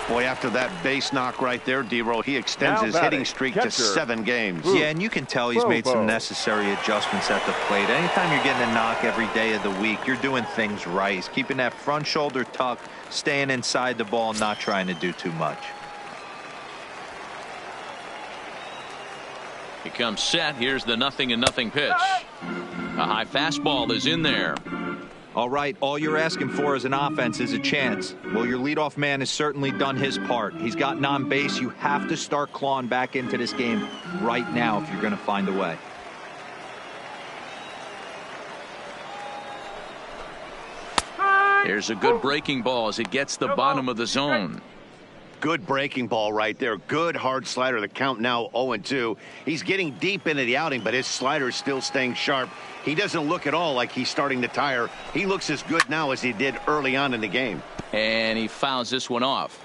Boy, after that base knock right there, D-Roll, he extends his hitting streak to 7 games. Yeah, and you can tell he's made some necessary adjustments at the plate. Anytime you're getting a knock every day of the week, you're doing things right. He's keeping that front shoulder tucked, staying inside the ball, not trying to do too much. He comes set. Here's the 0-0 pitch. A high fastball is in there. All right, all you're asking for as an offense is a chance. Well, your leadoff man has certainly done his part. He's gotten on base. You have to start clawing back into this game right now if you're going to find a way. Here's a good breaking ball as it gets the bottom of the zone. Good breaking ball right there. Good hard slider. The count now 0-2. He's getting deep into the outing, but his slider is still staying sharp. He doesn't look at all like he's starting to tire. He looks as good now as he did early on in the game. And he fouls this one off.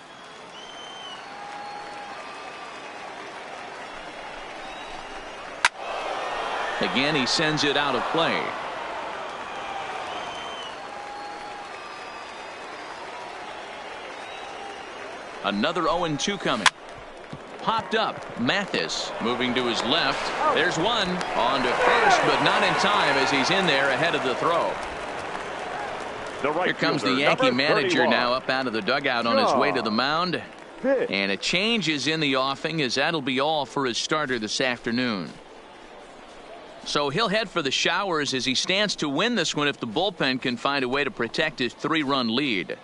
Again, he sends it out of play. Another 0-2 coming. Popped up. Mathis moving to his left. There's one. On to first, but not in time as he's in there ahead of the throw. Here comes the Yankee manager now up out of the dugout on his way to the mound. And a change is in the offing as that'll be all for his starter this afternoon. So he'll head for the showers as he stands to win this one if the bullpen can find a way to protect his 3-run lead.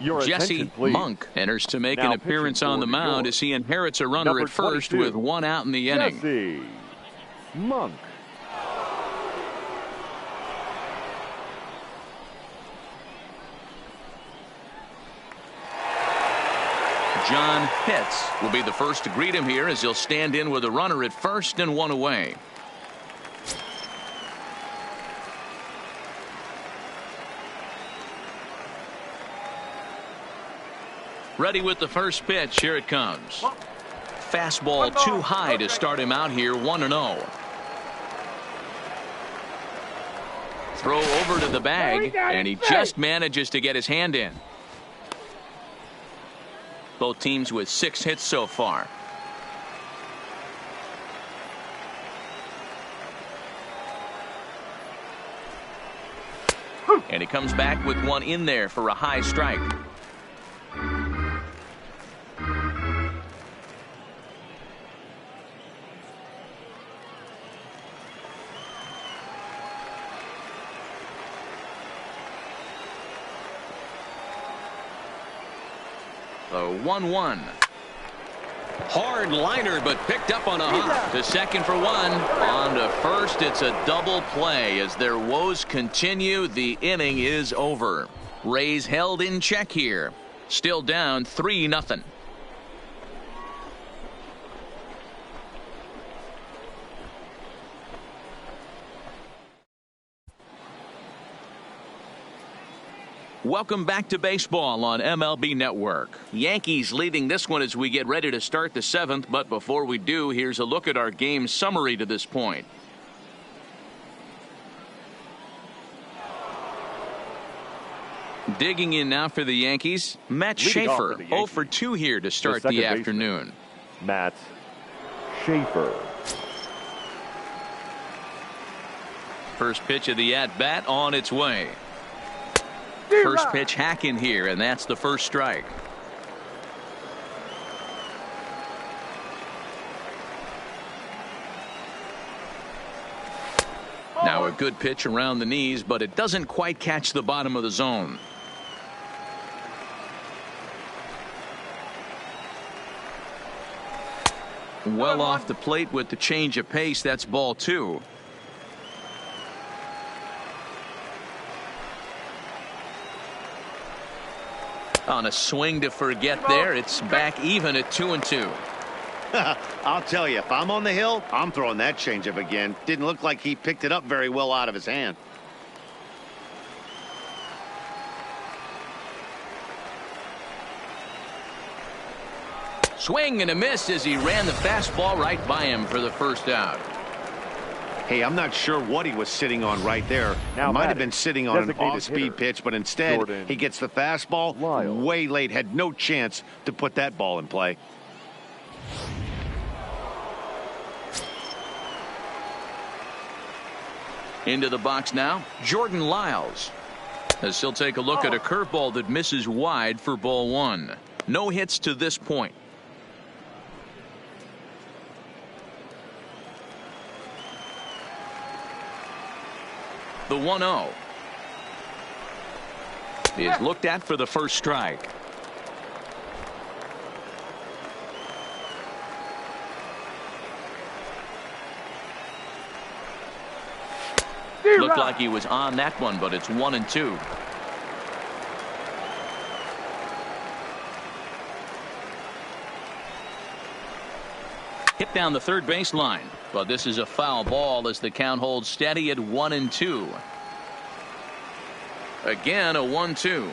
Jesse Monk enters to make an appearance on the mound as he inherits a runner at first with one out in the inning. Jesse Monk. John Pitts will be the first to greet him here as he'll stand in with a runner at first and one away. Ready with the first pitch. Here it comes. Fastball too high to start him out here. 1-0. Throw over to the bag, and he just manages to get his hand in. Both teams with 6 hits so far. And he comes back with one in there for a high strike. The 1-1. Hard liner, but picked up on a hop. To second for one. On to first. It's a double play as their woes continue. The inning is over. Rays held in check here. Still down 3-0. Welcome back to baseball on MLB Network. Yankees leading this one as we get ready to start the 7th. But before we do, here's a look at our game summary to this point. Digging in now for the Yankees, Matt Schaefer. 0 for 2 here to start the afternoon. Matt Schaefer. First pitch of the at-bat on its way. First pitch hack in here, and that's the first strike. Now a good pitch around the knees, but it doesn't quite catch the bottom of the zone. Well off the plate with the change of pace. That's ball 2. On a swing to forget there, it's back even at 2-2. I'll tell you, if I'm on the hill, I'm throwing that changeup again. Didn't look like he picked it up very well out of his hand. Swing and a miss as he ran the fastball right by him for the first out. Hey, I'm not sure what he was sitting on right there. Now might have been sitting on an off-speed pitch, but instead Jordan he gets the fastball way late. Had no chance to put that ball in play. Into the box now, Jordan Lyles. As he'll take a look at a curveball that misses wide for ball 1. No hits to this point. The 1-0 is looked at for the first strike. Looked like he was on that one, but it's 1-2. Hit down the third baseline, but this is a foul ball as the count holds steady at 1-2. Again, a 1-2.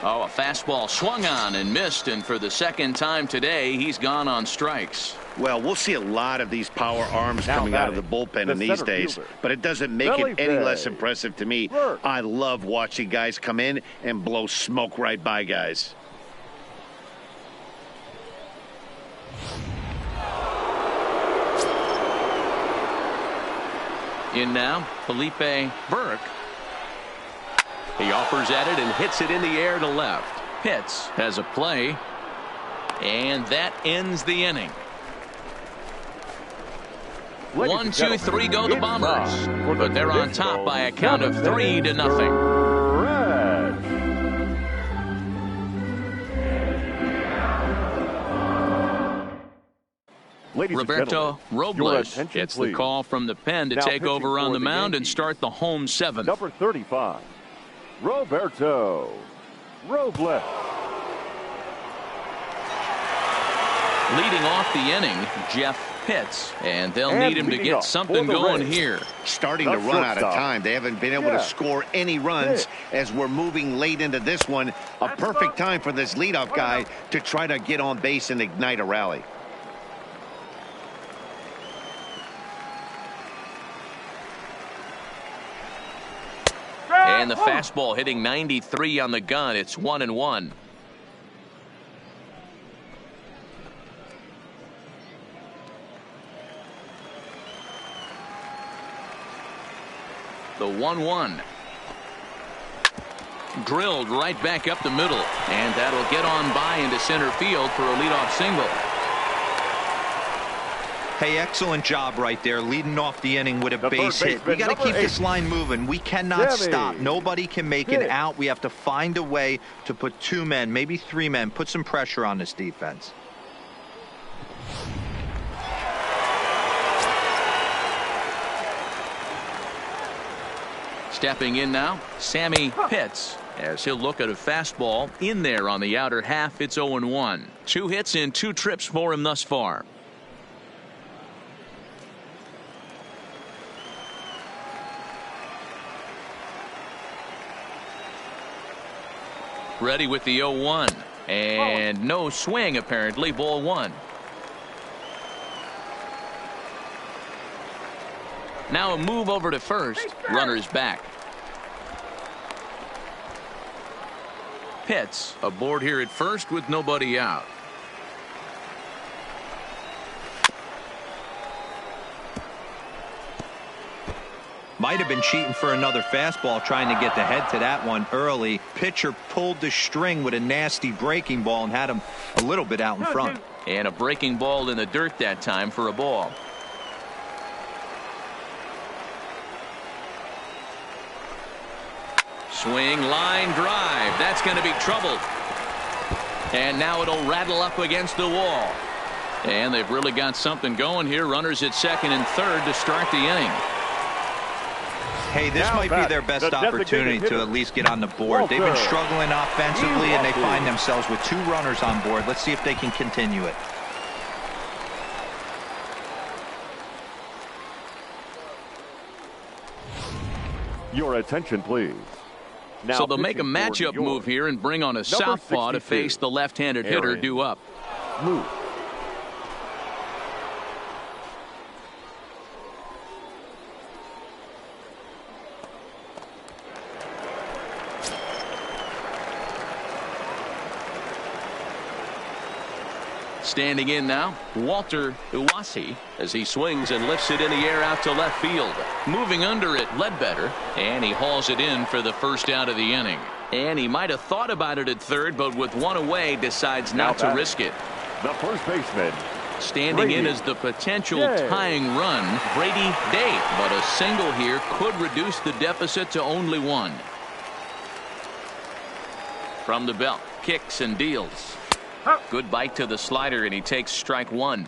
Oh, a fastball swung on and missed, and for the second time today, he's gone on strikes. Well, we'll see a lot of these power arms coming out of the bullpen in these days, fielder, but it doesn't make it any less impressive to me. I love watching guys come in and blow smoke right by guys. In now, Felipe Burke. He offers at it and hits it in the air to left. Pitts has a play, and that ends the inning. 1, 2, 3 go the Bombers, but they're on top by a count of 3-0. Roberto Robles gets the call from the pen to take over on the mound and start the home seventh. Number 35, Roberto Robles. Leading off the inning, Jeff Pitts, and they'll need him to get something going here. Starting to run out of time. They haven't been able to score any runs as we're moving late into this one. A perfect time for this leadoff guy to try to get on base and ignite a rally. And the fastball hitting 93 on the gun. It's 1-1. The 1-1. Drilled right back up the middle, and that'll get on by into center field for a leadoff single. Hey, excellent job right there, leading off the inning with a base hit. We got to keep this line moving. We cannot stop. Nobody can make an out. We have to find a way to put 2 men, maybe 3 men, put some pressure on this defense. Stepping in now, Sammy Pitts, as he'll look at a fastball in there on the outer half. It's 0-1. 2 hits in 2 trips for him thus far. Ready with the 0-1, and no swing apparently. Ball 1. Now a move over to first. Runners back. Pitts aboard here at first with nobody out. Might have been cheating for another fastball, trying to get the head to that one early. Pitcher pulled the string with a nasty breaking ball and had him a little bit out in front. And a breaking ball in the dirt that time for a ball. Swing, line drive. That's going to be trouble. And now it'll rattle up against the wall. And they've really got something going here. Runners at second and third to start the inning. Hey, this might be their best opportunity to at least get on the board. They've been struggling offensively, and they find themselves with 2 runners on board. Let's see if they can continue it. Your attention, please. Now so they'll make a matchup move here and bring on a southpaw to face the left-handed hitter due up. Move. Standing in now, Walter Uwasi, as he swings and lifts it in the air out to left field. Moving under it, Ledbetter, and he hauls it in for the first out of the inning. And he might have thought about it at third, but with 1 away, decides not to risk it. The first baseman. Standing in as the potential tying run, Brady Day, but a single here could reduce the deficit to only 1. From the belt, kicks and deals. Good bite to the slider, and he takes strike 1.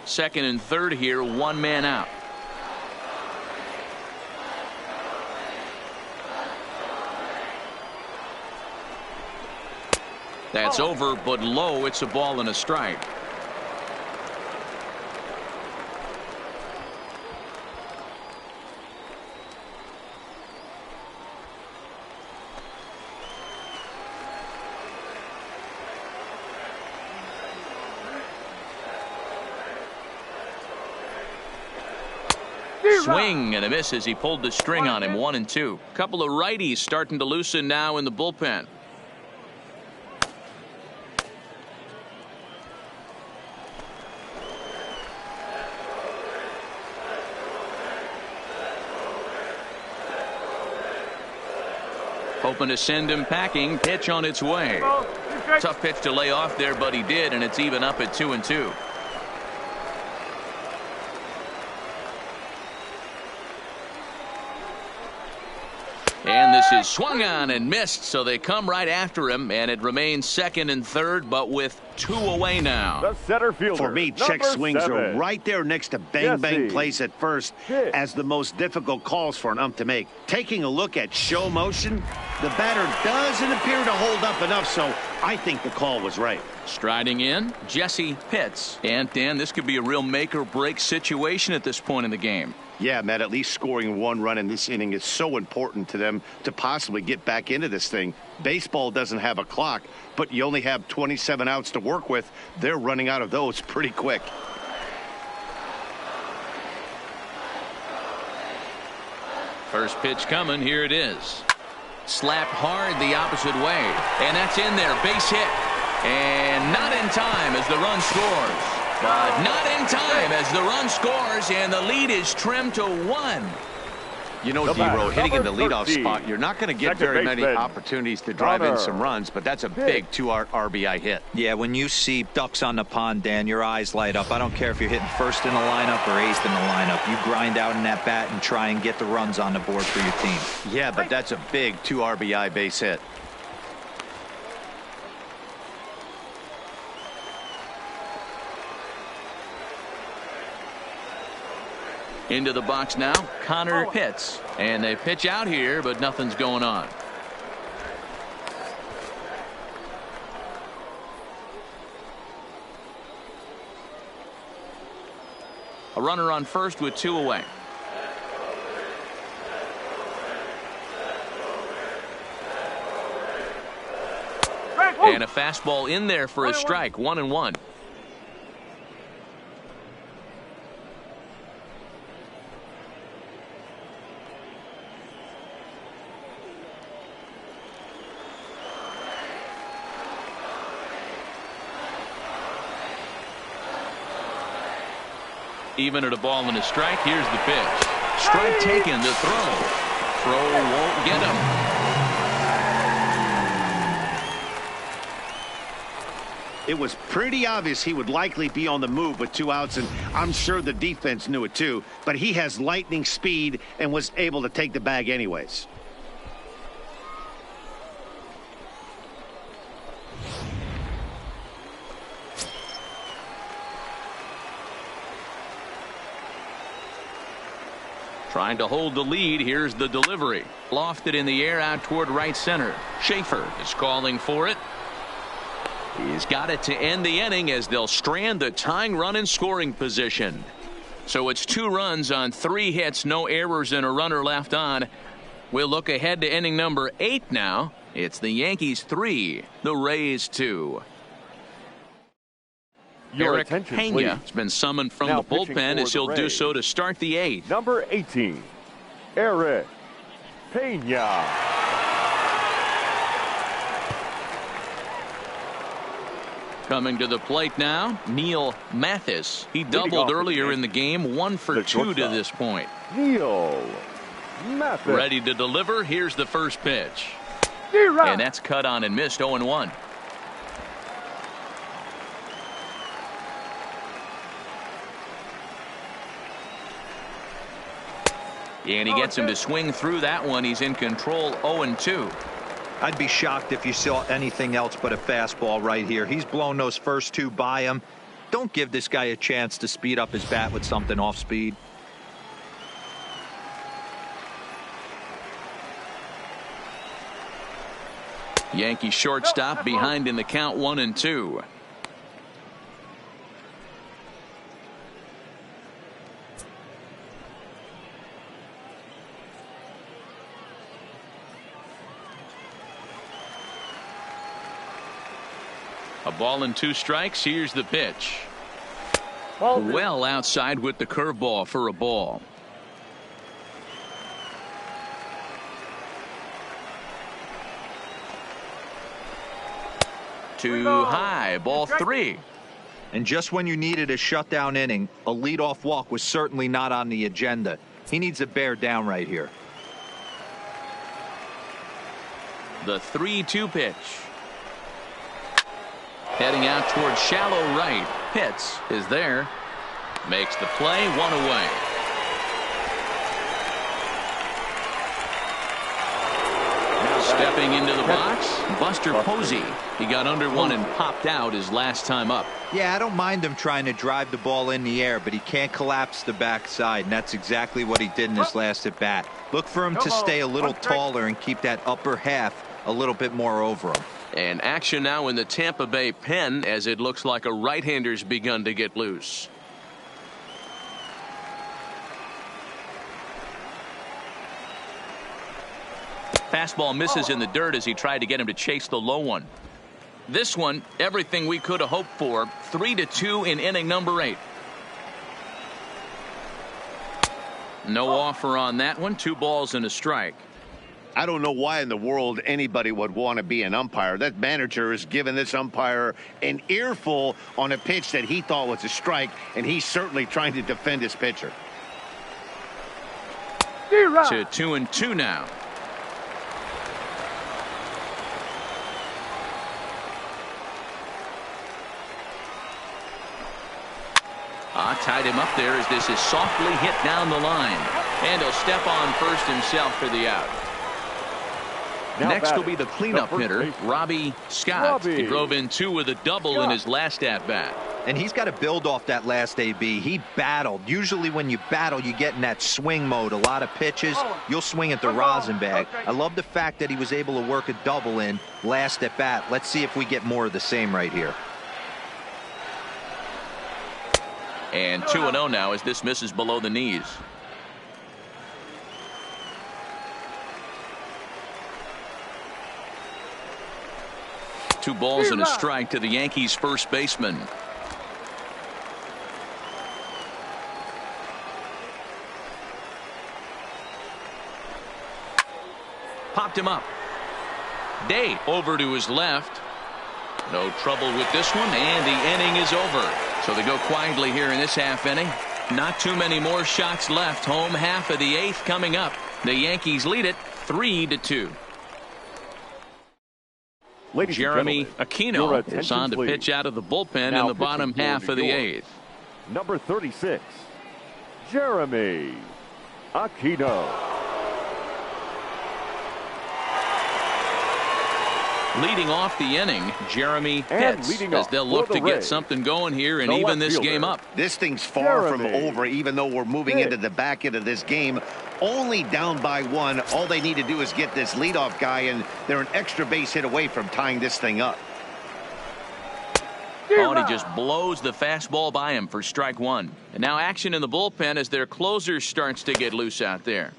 Second and third here, one man out. That's over, but low. It's a ball and a strike. Swing and a miss as he pulled the string on him. 1-2. Couple of righties starting to loosen now in the bullpen. Hoping to send him packing. Pitch on its way. Tough pitch to lay off there, but he did, and it's even up at 2-2. And this is swung on and missed, so they come right after him, and it remains second and third, but with two away now. The center fielder. For me, check swings 7. are right there next to bang plays at first as the most difficult calls for an ump to make. Taking a look at show motion, the batter doesn't appear to hold up enough, so I think the call was right. Striding in, Jesse Pitts. And Dan, this could be a real make or break situation at this point in the game. Yeah, Matt, at least scoring one run in this inning is so important to them to possibly get back into this thing. Baseball doesn't have a clock, but you only have 27 outs to work with. They're running out of those pretty quick. First pitch coming. Here it is. Slapped hard the opposite way. And that's in there. Base hit. And not in time as the run scores. But not in time as the run scores, and the lead is trimmed to 1. You know, D-Row, hitting in the leadoff spot, you're not going to get very many opportunities to drive in some runs, but that's a big 2 RBI hit. Yeah, when you see ducks on the pond, Dan, your eyes light up. I don't care if you're hitting first in the lineup or eighth in the lineup. You grind out in that bat and try and get the runs on the board for your team. Yeah, but that's a big 2 RBI base hit. Into the box now, Connor Pitts. And they pitch out here, but nothing's going on. A runner on first with 2 away. And a fastball in there for a strike. 1-1. Even at a ball and a strike. Here's the pitch. Strike taken. The throw. Throw won't get him. It was pretty obvious he would likely be on the move with 2 outs, and I'm sure the defense knew it too, but he has lightning speed and was able to take the bag anyways. Trying to hold the lead. Here's the delivery. Lofted in the air out toward right center. Schaefer is calling for it. He's got it to end the inning as they'll strand the tying run in scoring position. So it's 2 runs on 3 hits, no errors, and a runner left on. We'll look ahead to inning number 8 now. It's the Yankees 3, the Rays 2. Eric Pena has been summoned from the bullpen as he'll do so to start the 8th. Number 18, Eric Pena. Coming to the plate now, Neil Mathis. He doubled earlier in the game, 1 for 2 to this point. Neil Mathis. Ready to deliver. Here's the first pitch. And that's cut on and missed. 0-1. And he gets him to swing through that one. He's in control. 0-2. I'd be shocked if you saw anything else but a fastball right here. He's blown those first 2 by him. Don't give this guy a chance to speed up his bat with something off speed. Yankee shortstop behind in the count 1-2. A ball and 2 strikes. Here's the pitch. Well outside with the curveball for a ball. Too high. Ball 3. And just when you needed a shutdown inning, a leadoff walk was certainly not on the agenda. He needs to bear down right here. The 3-2 pitch. Heading out towards shallow right. Pitts is there. Makes the play. 1 away. Stepping into the box, Buster Posey. He got under one and popped out his last time up. Yeah, I don't mind him trying to drive the ball in the air, but he can't collapse the backside, and that's exactly what he did in his last at bat. Look for him to stay a little taller and keep that upper half a little bit more over him. And action now in the Tampa Bay pen, as it looks like a right-hander's begun to get loose. Fastball misses in the dirt as he tried to get him to chase the low one. This one, everything we could have hoped for. 3-2 in inning number 8. No offer on that one. 2 balls and a strike. I don't know why in the world anybody would want to be an umpire. That manager is giving this umpire an earful on a pitch that he thought was a strike, and he's certainly trying to defend his pitcher. To 2-2 now. Tied him up there as this is softly hit down the line. And he'll step on first himself for the out. Next will be the cleanup hitter, Robbie Scott. He drove in 2 with a double in his last at-bat. And he's got to build off that last AB. He battled. Usually when you battle, you get in that swing mode. A lot of pitches, you'll swing at the rosin bag. I love the fact that he was able to work a double in last at bat. Let's see if we get more of the same right here. And 2-0 now as this misses below the knees. Two balls and a strike to the Yankees first baseman. Popped him up. Day over to his left. No trouble with this one, and the inning is over. So they go quietly here in this half inning. Not too many more shots left. Home half of the 8th coming up. The Yankees lead it 3-2. Jeremy Aquino is on to pitch out of the bullpen in the bottom half of the 8th. Number 36, Jeremy Aquino. Leading off the inning, Jeremy Pitts, as they'll look to get something going here and even this game up. This thing's far from over, even though we're moving into the back end of this game. Only down by 1. All they need to do is get this leadoff guy, and they're an extra base hit away from tying this thing up. Oh, and he just blows the fastball by him for strike 1. And now action in the bullpen as their closer starts to get loose out there.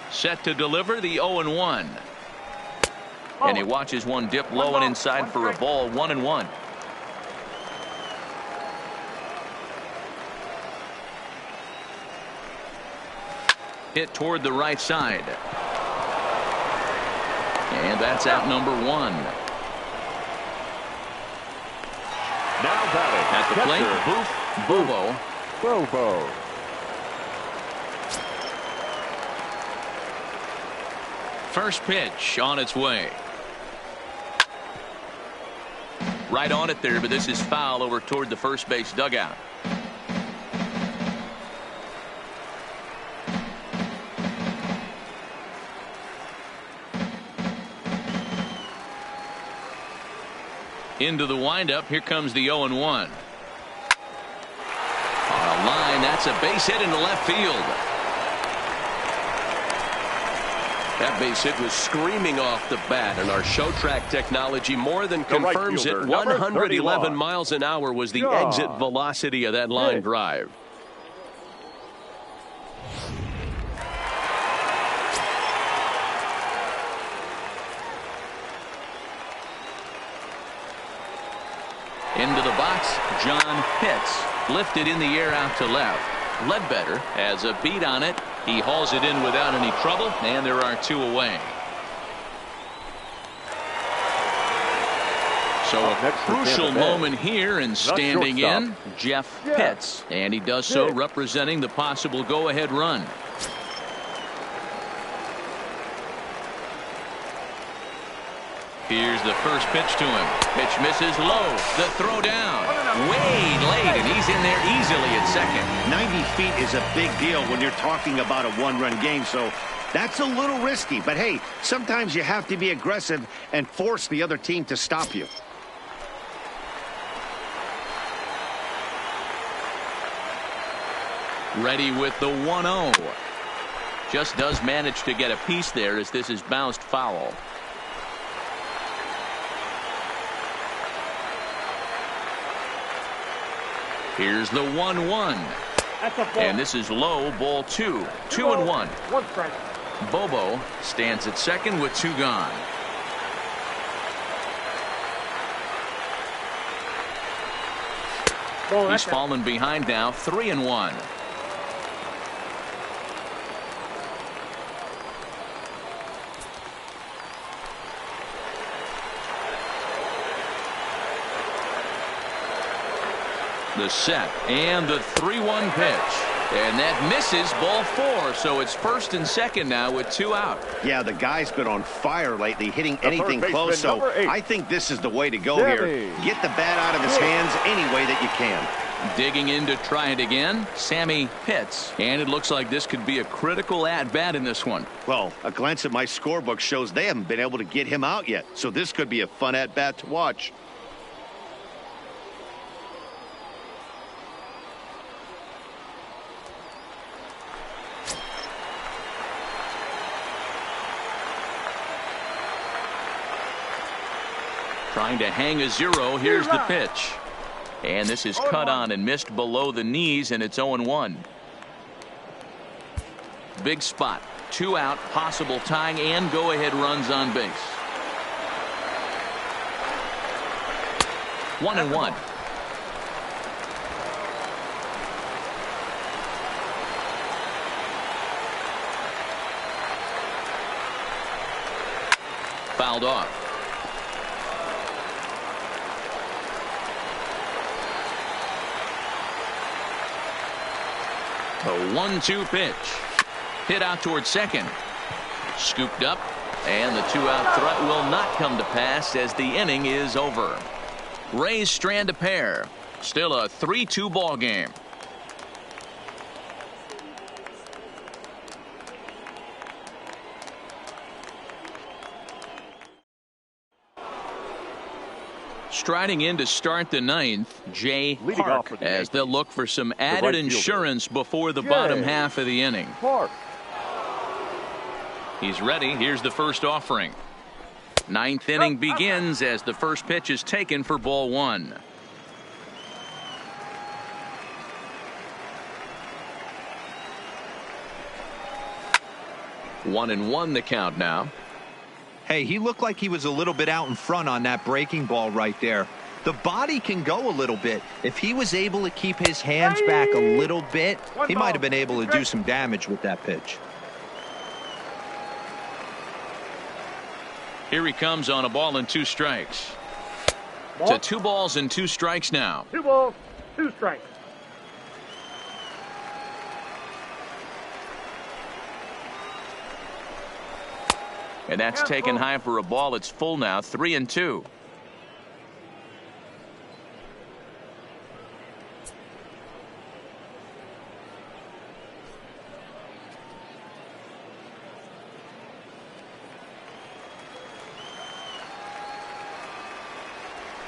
Set to deliver the 0-1. And he watches one dip low and inside for a ball. 1-1. Hit toward the right side. And that's out number 1. Now batting at the plate, Bobo. First pitch on its way. Right on it there, but this is foul over toward the first base dugout. Into the windup. Here comes the 0-1. On a line, that's a base hit into left field. That base hit was screaming off the bat, and our show track technology more than confirms it. 111 miles an hour was the exit velocity of that line drive. Into the box, John Pitts. Lifted in the air out to left. Ledbetter has a beat on it. He hauls it in without any trouble, and there are 2 away. So a crucial moment here, and standing in, Jeff Pitts. And he does so representing the possible go-ahead run. Here's the first pitch to him. Pitch misses low. The throw down. Way late, and he's in there easily at second. 90 feet is a big deal when you're talking about a one-run game, so that's a little risky. But, hey, sometimes you have to be aggressive and force the other team to stop you. Ready with the 1-0. Just does manage to get a piece there as this is bounced foul. Here's the 1-1. And this is low, ball 2. 2-1. 1 strike. Bobo stands at second with 2 gone. He's fallen behind now, 3-1. The set and the 3-1 pitch, and that misses, ball 4. So it's first and second now with 2 out. Yeah, the guy's been on fire lately, hitting anything close. So I think this is the way to go here. Get the bat out of his hands any way that you can. Digging in to try it again, Sammy Pitts, and it looks like this could be a critical at-bat in this one. Well, a glance at my scorebook shows they haven't been able to get him out yet, so this could be a fun at-bat to watch. Trying to hang a 0. Here's the pitch. And this is cut on and missed below the knees, and it's 0-1. Big spot. 2 out, possible tying and go-ahead runs on base. 1-1. Fouled off. The 1-2 pitch. Hit out towards second. Scooped up, and the 2-out threat will not come to pass as the inning is over. Rays strand a pair. Still a 3-2 ball game. Striding in to start the 9th, Jay Park, as they'll look for some added insurance before the bottom half of the inning. He's ready. Here's the first offering. 9th inning begins as the first pitch is taken for ball 1. One and one the count now. Hey, he looked like he was a little bit out in front on that breaking ball right there. The body can go a little bit. If he was able to keep his hands back a little bit, he might have been able to do some damage with that pitch. Here he comes on a ball and 2 strikes. To 2 balls and 2 strikes now. 2 balls, 2 strikes. And that's taken high for a ball. It's full now, 3-2.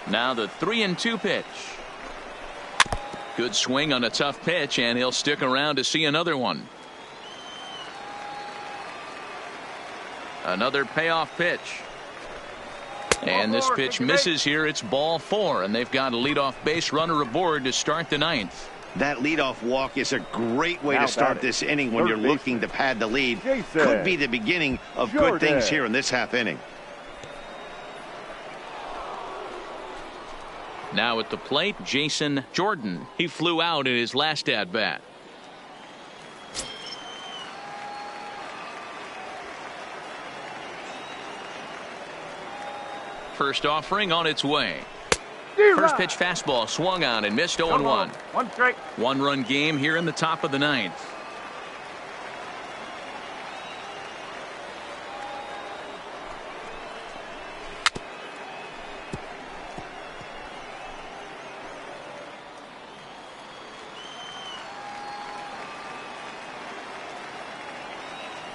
Now the 3-2 pitch. Good swing on a tough pitch, and he'll stick around to see another one. Another payoff pitch. And this pitch misses here. It's ball 4, and they've got a leadoff base runner aboard to start the 9th. That leadoff walk is a great way to start this inning when you're looking to pad the lead. Could be the beginning of good things here in this half inning. Now at the plate, Jason Jordan. He flew out in his last at bat. First offering on its way. First pitch fastball swung on and missed 0-1. 1 strike. 1-run game here in the top of the 9th.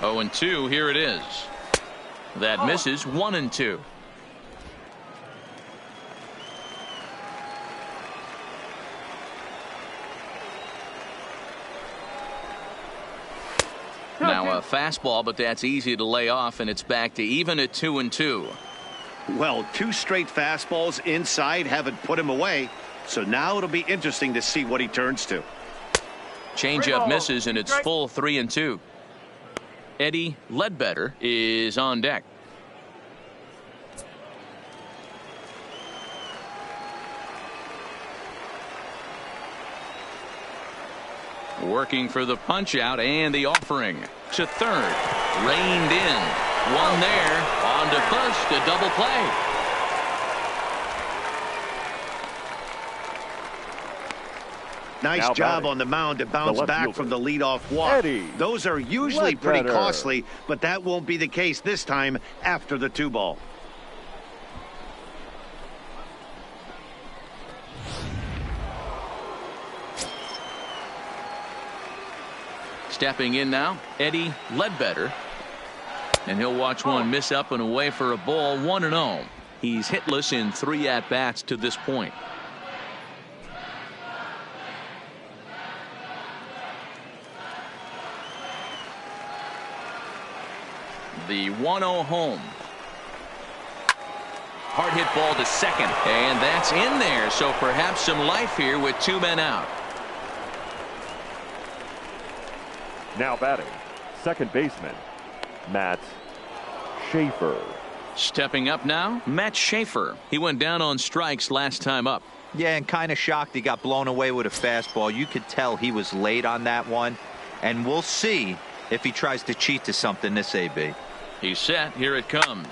Oh, and 2. Here it is. That misses. 1-2. Now a fastball, but that's easy to lay off, and it's back to even at 2-2. Well, 2 straight fastballs inside haven't put him away, so now it'll be interesting to see what he turns to. Changeup misses, and it's full 3-2. Eddie Ledbetter is on deck. Working for the punch out and the offering to third. Reined in. One there. On to first. A double play. Nice job on the mound to bounce back from the leadoff walk. Those are usually pretty costly, but that won't be the case this time after the 2-ball. Stepping in now, Eddie Ledbetter. And he'll watch one miss up and away for a ball. 1-0. He's hitless in 3 at-bats to this point. The 1-0 home. Hard hit ball to second, and that's in there, so perhaps some life here with 2 men out. Now batting, second baseman, Matt Schaefer. Stepping up now, Matt Schaefer. He went down on strikes last time up. Yeah, and kind of shocked he got blown away with a fastball. You could tell he was late on that one, and we'll see if he tries to cheat to something this AB. He's set. Here it comes.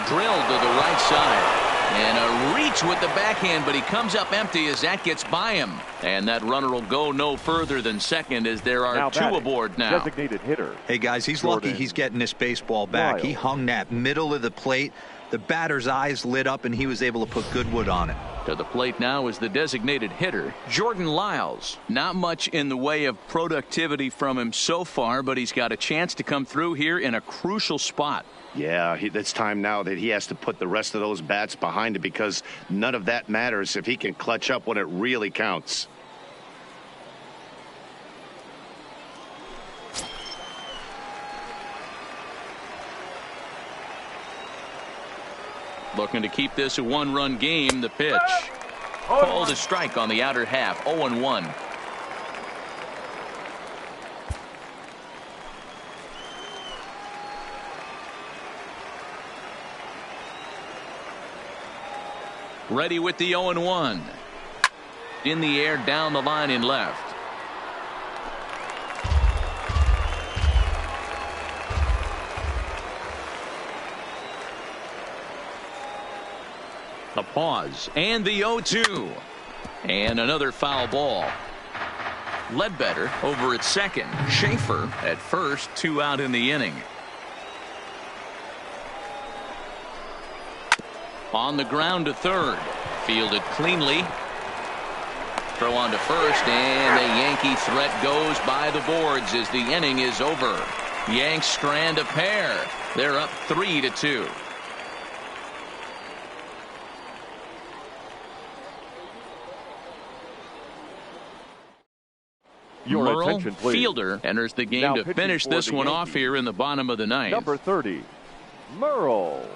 Drilled to the right side. And a reach with the backhand, but he comes up empty as that gets by him. And that runner will go no further than second as there are 2 aboard now. Designated hitter. Hey, guys, he's lucky he's getting this baseball back. He hung that middle of the plate. The batter's eyes lit up, and he was able to put good wood on it. To the plate now is the designated hitter, Jordan Lyles. Not much in the way of productivity from him so far, but he's got a chance to come through here in a crucial spot. Yeah, it's time now that he has to put the rest of those bats behind it, because none of that matters if he can clutch up when it really counts. Looking to keep this a 1-run game. The pitch. Called a strike on the outer half. 0-1. Ready with the 0-1. In the air, down the line in left. The pause and the 0-2. And another foul ball. Ledbetter over at second. Schaefer at first. 2 out in the inning. On the ground to third. Fielded cleanly. Throw on to first, and the Yankee threat goes by the boards as the inning is over. Yanks strand a pair. They're up 3-2. Your Merle, attention, please. fielder, enters the game Now to pitching finish for this the one Yankees. off here in the bottom of the ninth. Number 30, Merle,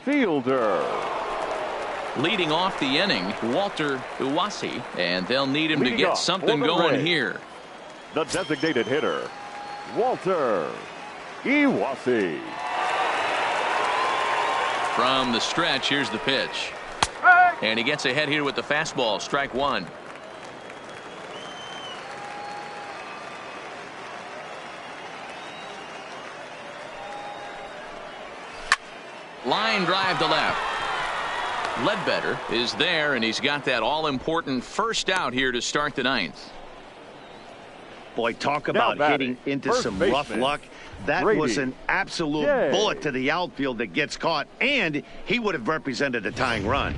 fielder. Leading off the inning, Walter Uwasi, and they'll need him Leading to get off something for the going Rays. here. The designated hitter, Walter Iwasi. From the stretch, here's the pitch. And he gets ahead here with the fastball, strike one. Line drive to left. Ledbetter is there, and he's got that all-important first out here to start the ninth. Boy, talk about hitting into some rough luck. That was an absolute bullet to the outfield that gets caught, and he would have represented a tying run.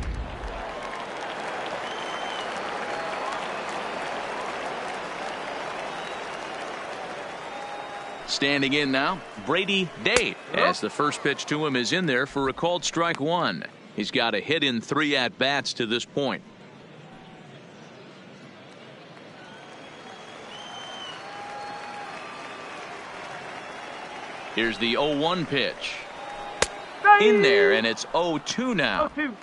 Standing in now, Brady Day, as the first pitch to him is in there for a called strike one. He's got a hit in 3 at-bats to this point. Here's the 0-1 pitch. In there, and it's 0-2 now. 0-2.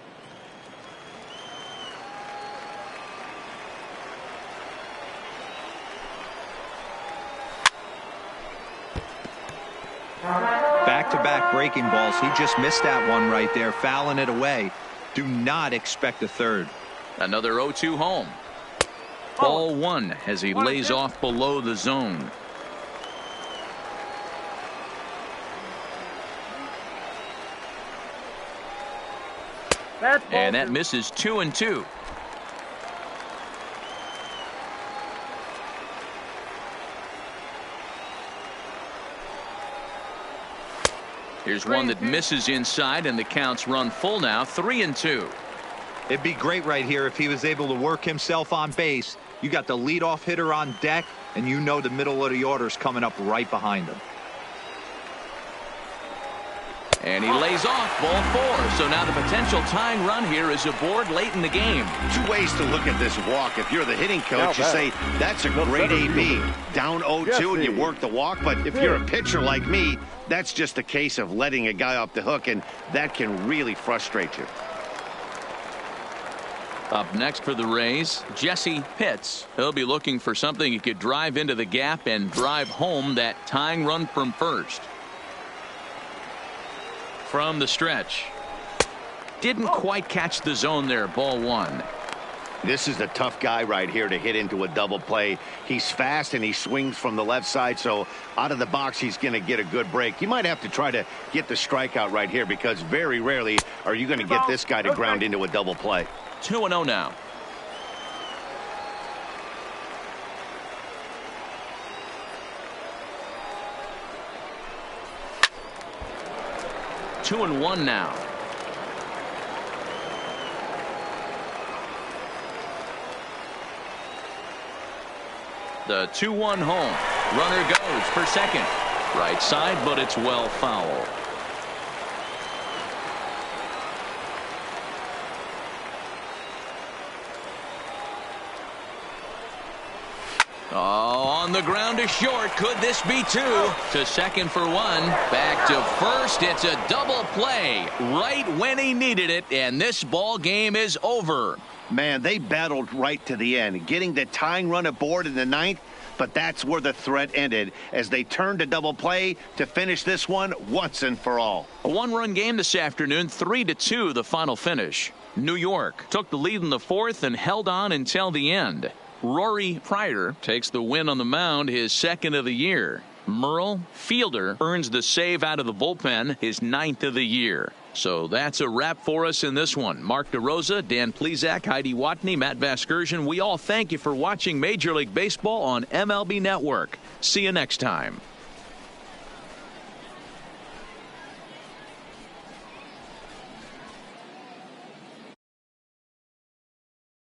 Back-to-back breaking balls. He just missed that one right there, fouling it away. Do not expect a third. Another 0-2 home. Ball one as he lays off below the zone. And that misses 2-2. Here's one that misses inside, and the counts run full now, 3-2. It'd be great right here if he was able to work himself on base. You got the leadoff hitter on deck, and you know the middle of the order's coming up right behind him. And he lays off ball four. So now the potential tying run here is aboard late in the game. 2 ways to look at this walk. If you're the hitting coach, you say, that's a great AB. Down 0-2 and you work the walk. But if you're a pitcher like me, that's just a case of letting a guy off the hook, and that can really frustrate you. Up next for the Rays, Jesse Pitts. He'll be looking for something he could drive into the gap and drive home that tying run from first. From the stretch. Didn't quite catch the zone there. Ball one. This is a tough guy right here to hit into a double play. He's fast and he swings from the left side, so out of the box he's going to get a good break. You might have to try to get the strikeout right here, because very rarely are you going to get this guy to ground into a double play. 2-0 now. Two and one now. The 2-1 home. Runner goes for second. Right side, but it's well foul. Oh, on the ground to short. Could this be two? To second for one. Back to first. It's a double play right when he needed it, and this ball game is over. Man, they battled right to the end, getting the tying run aboard in the ninth, but that's where the threat ended as they turned to double play to finish this one once and for all. A one-run game this afternoon, 3-2 the final finish. New York took the lead in the fourth and held on until the end. Rory Pryor takes the win on the mound, his second of the year. Merle, fielder, earns the save out of the bullpen, his 9th of the year. So that's a wrap for us in this one. Mark DeRosa, Dan Plesac, Heidi Watney, Matt Vasgersian. We all thank you for watching Major League Baseball on MLB Network. See you next time.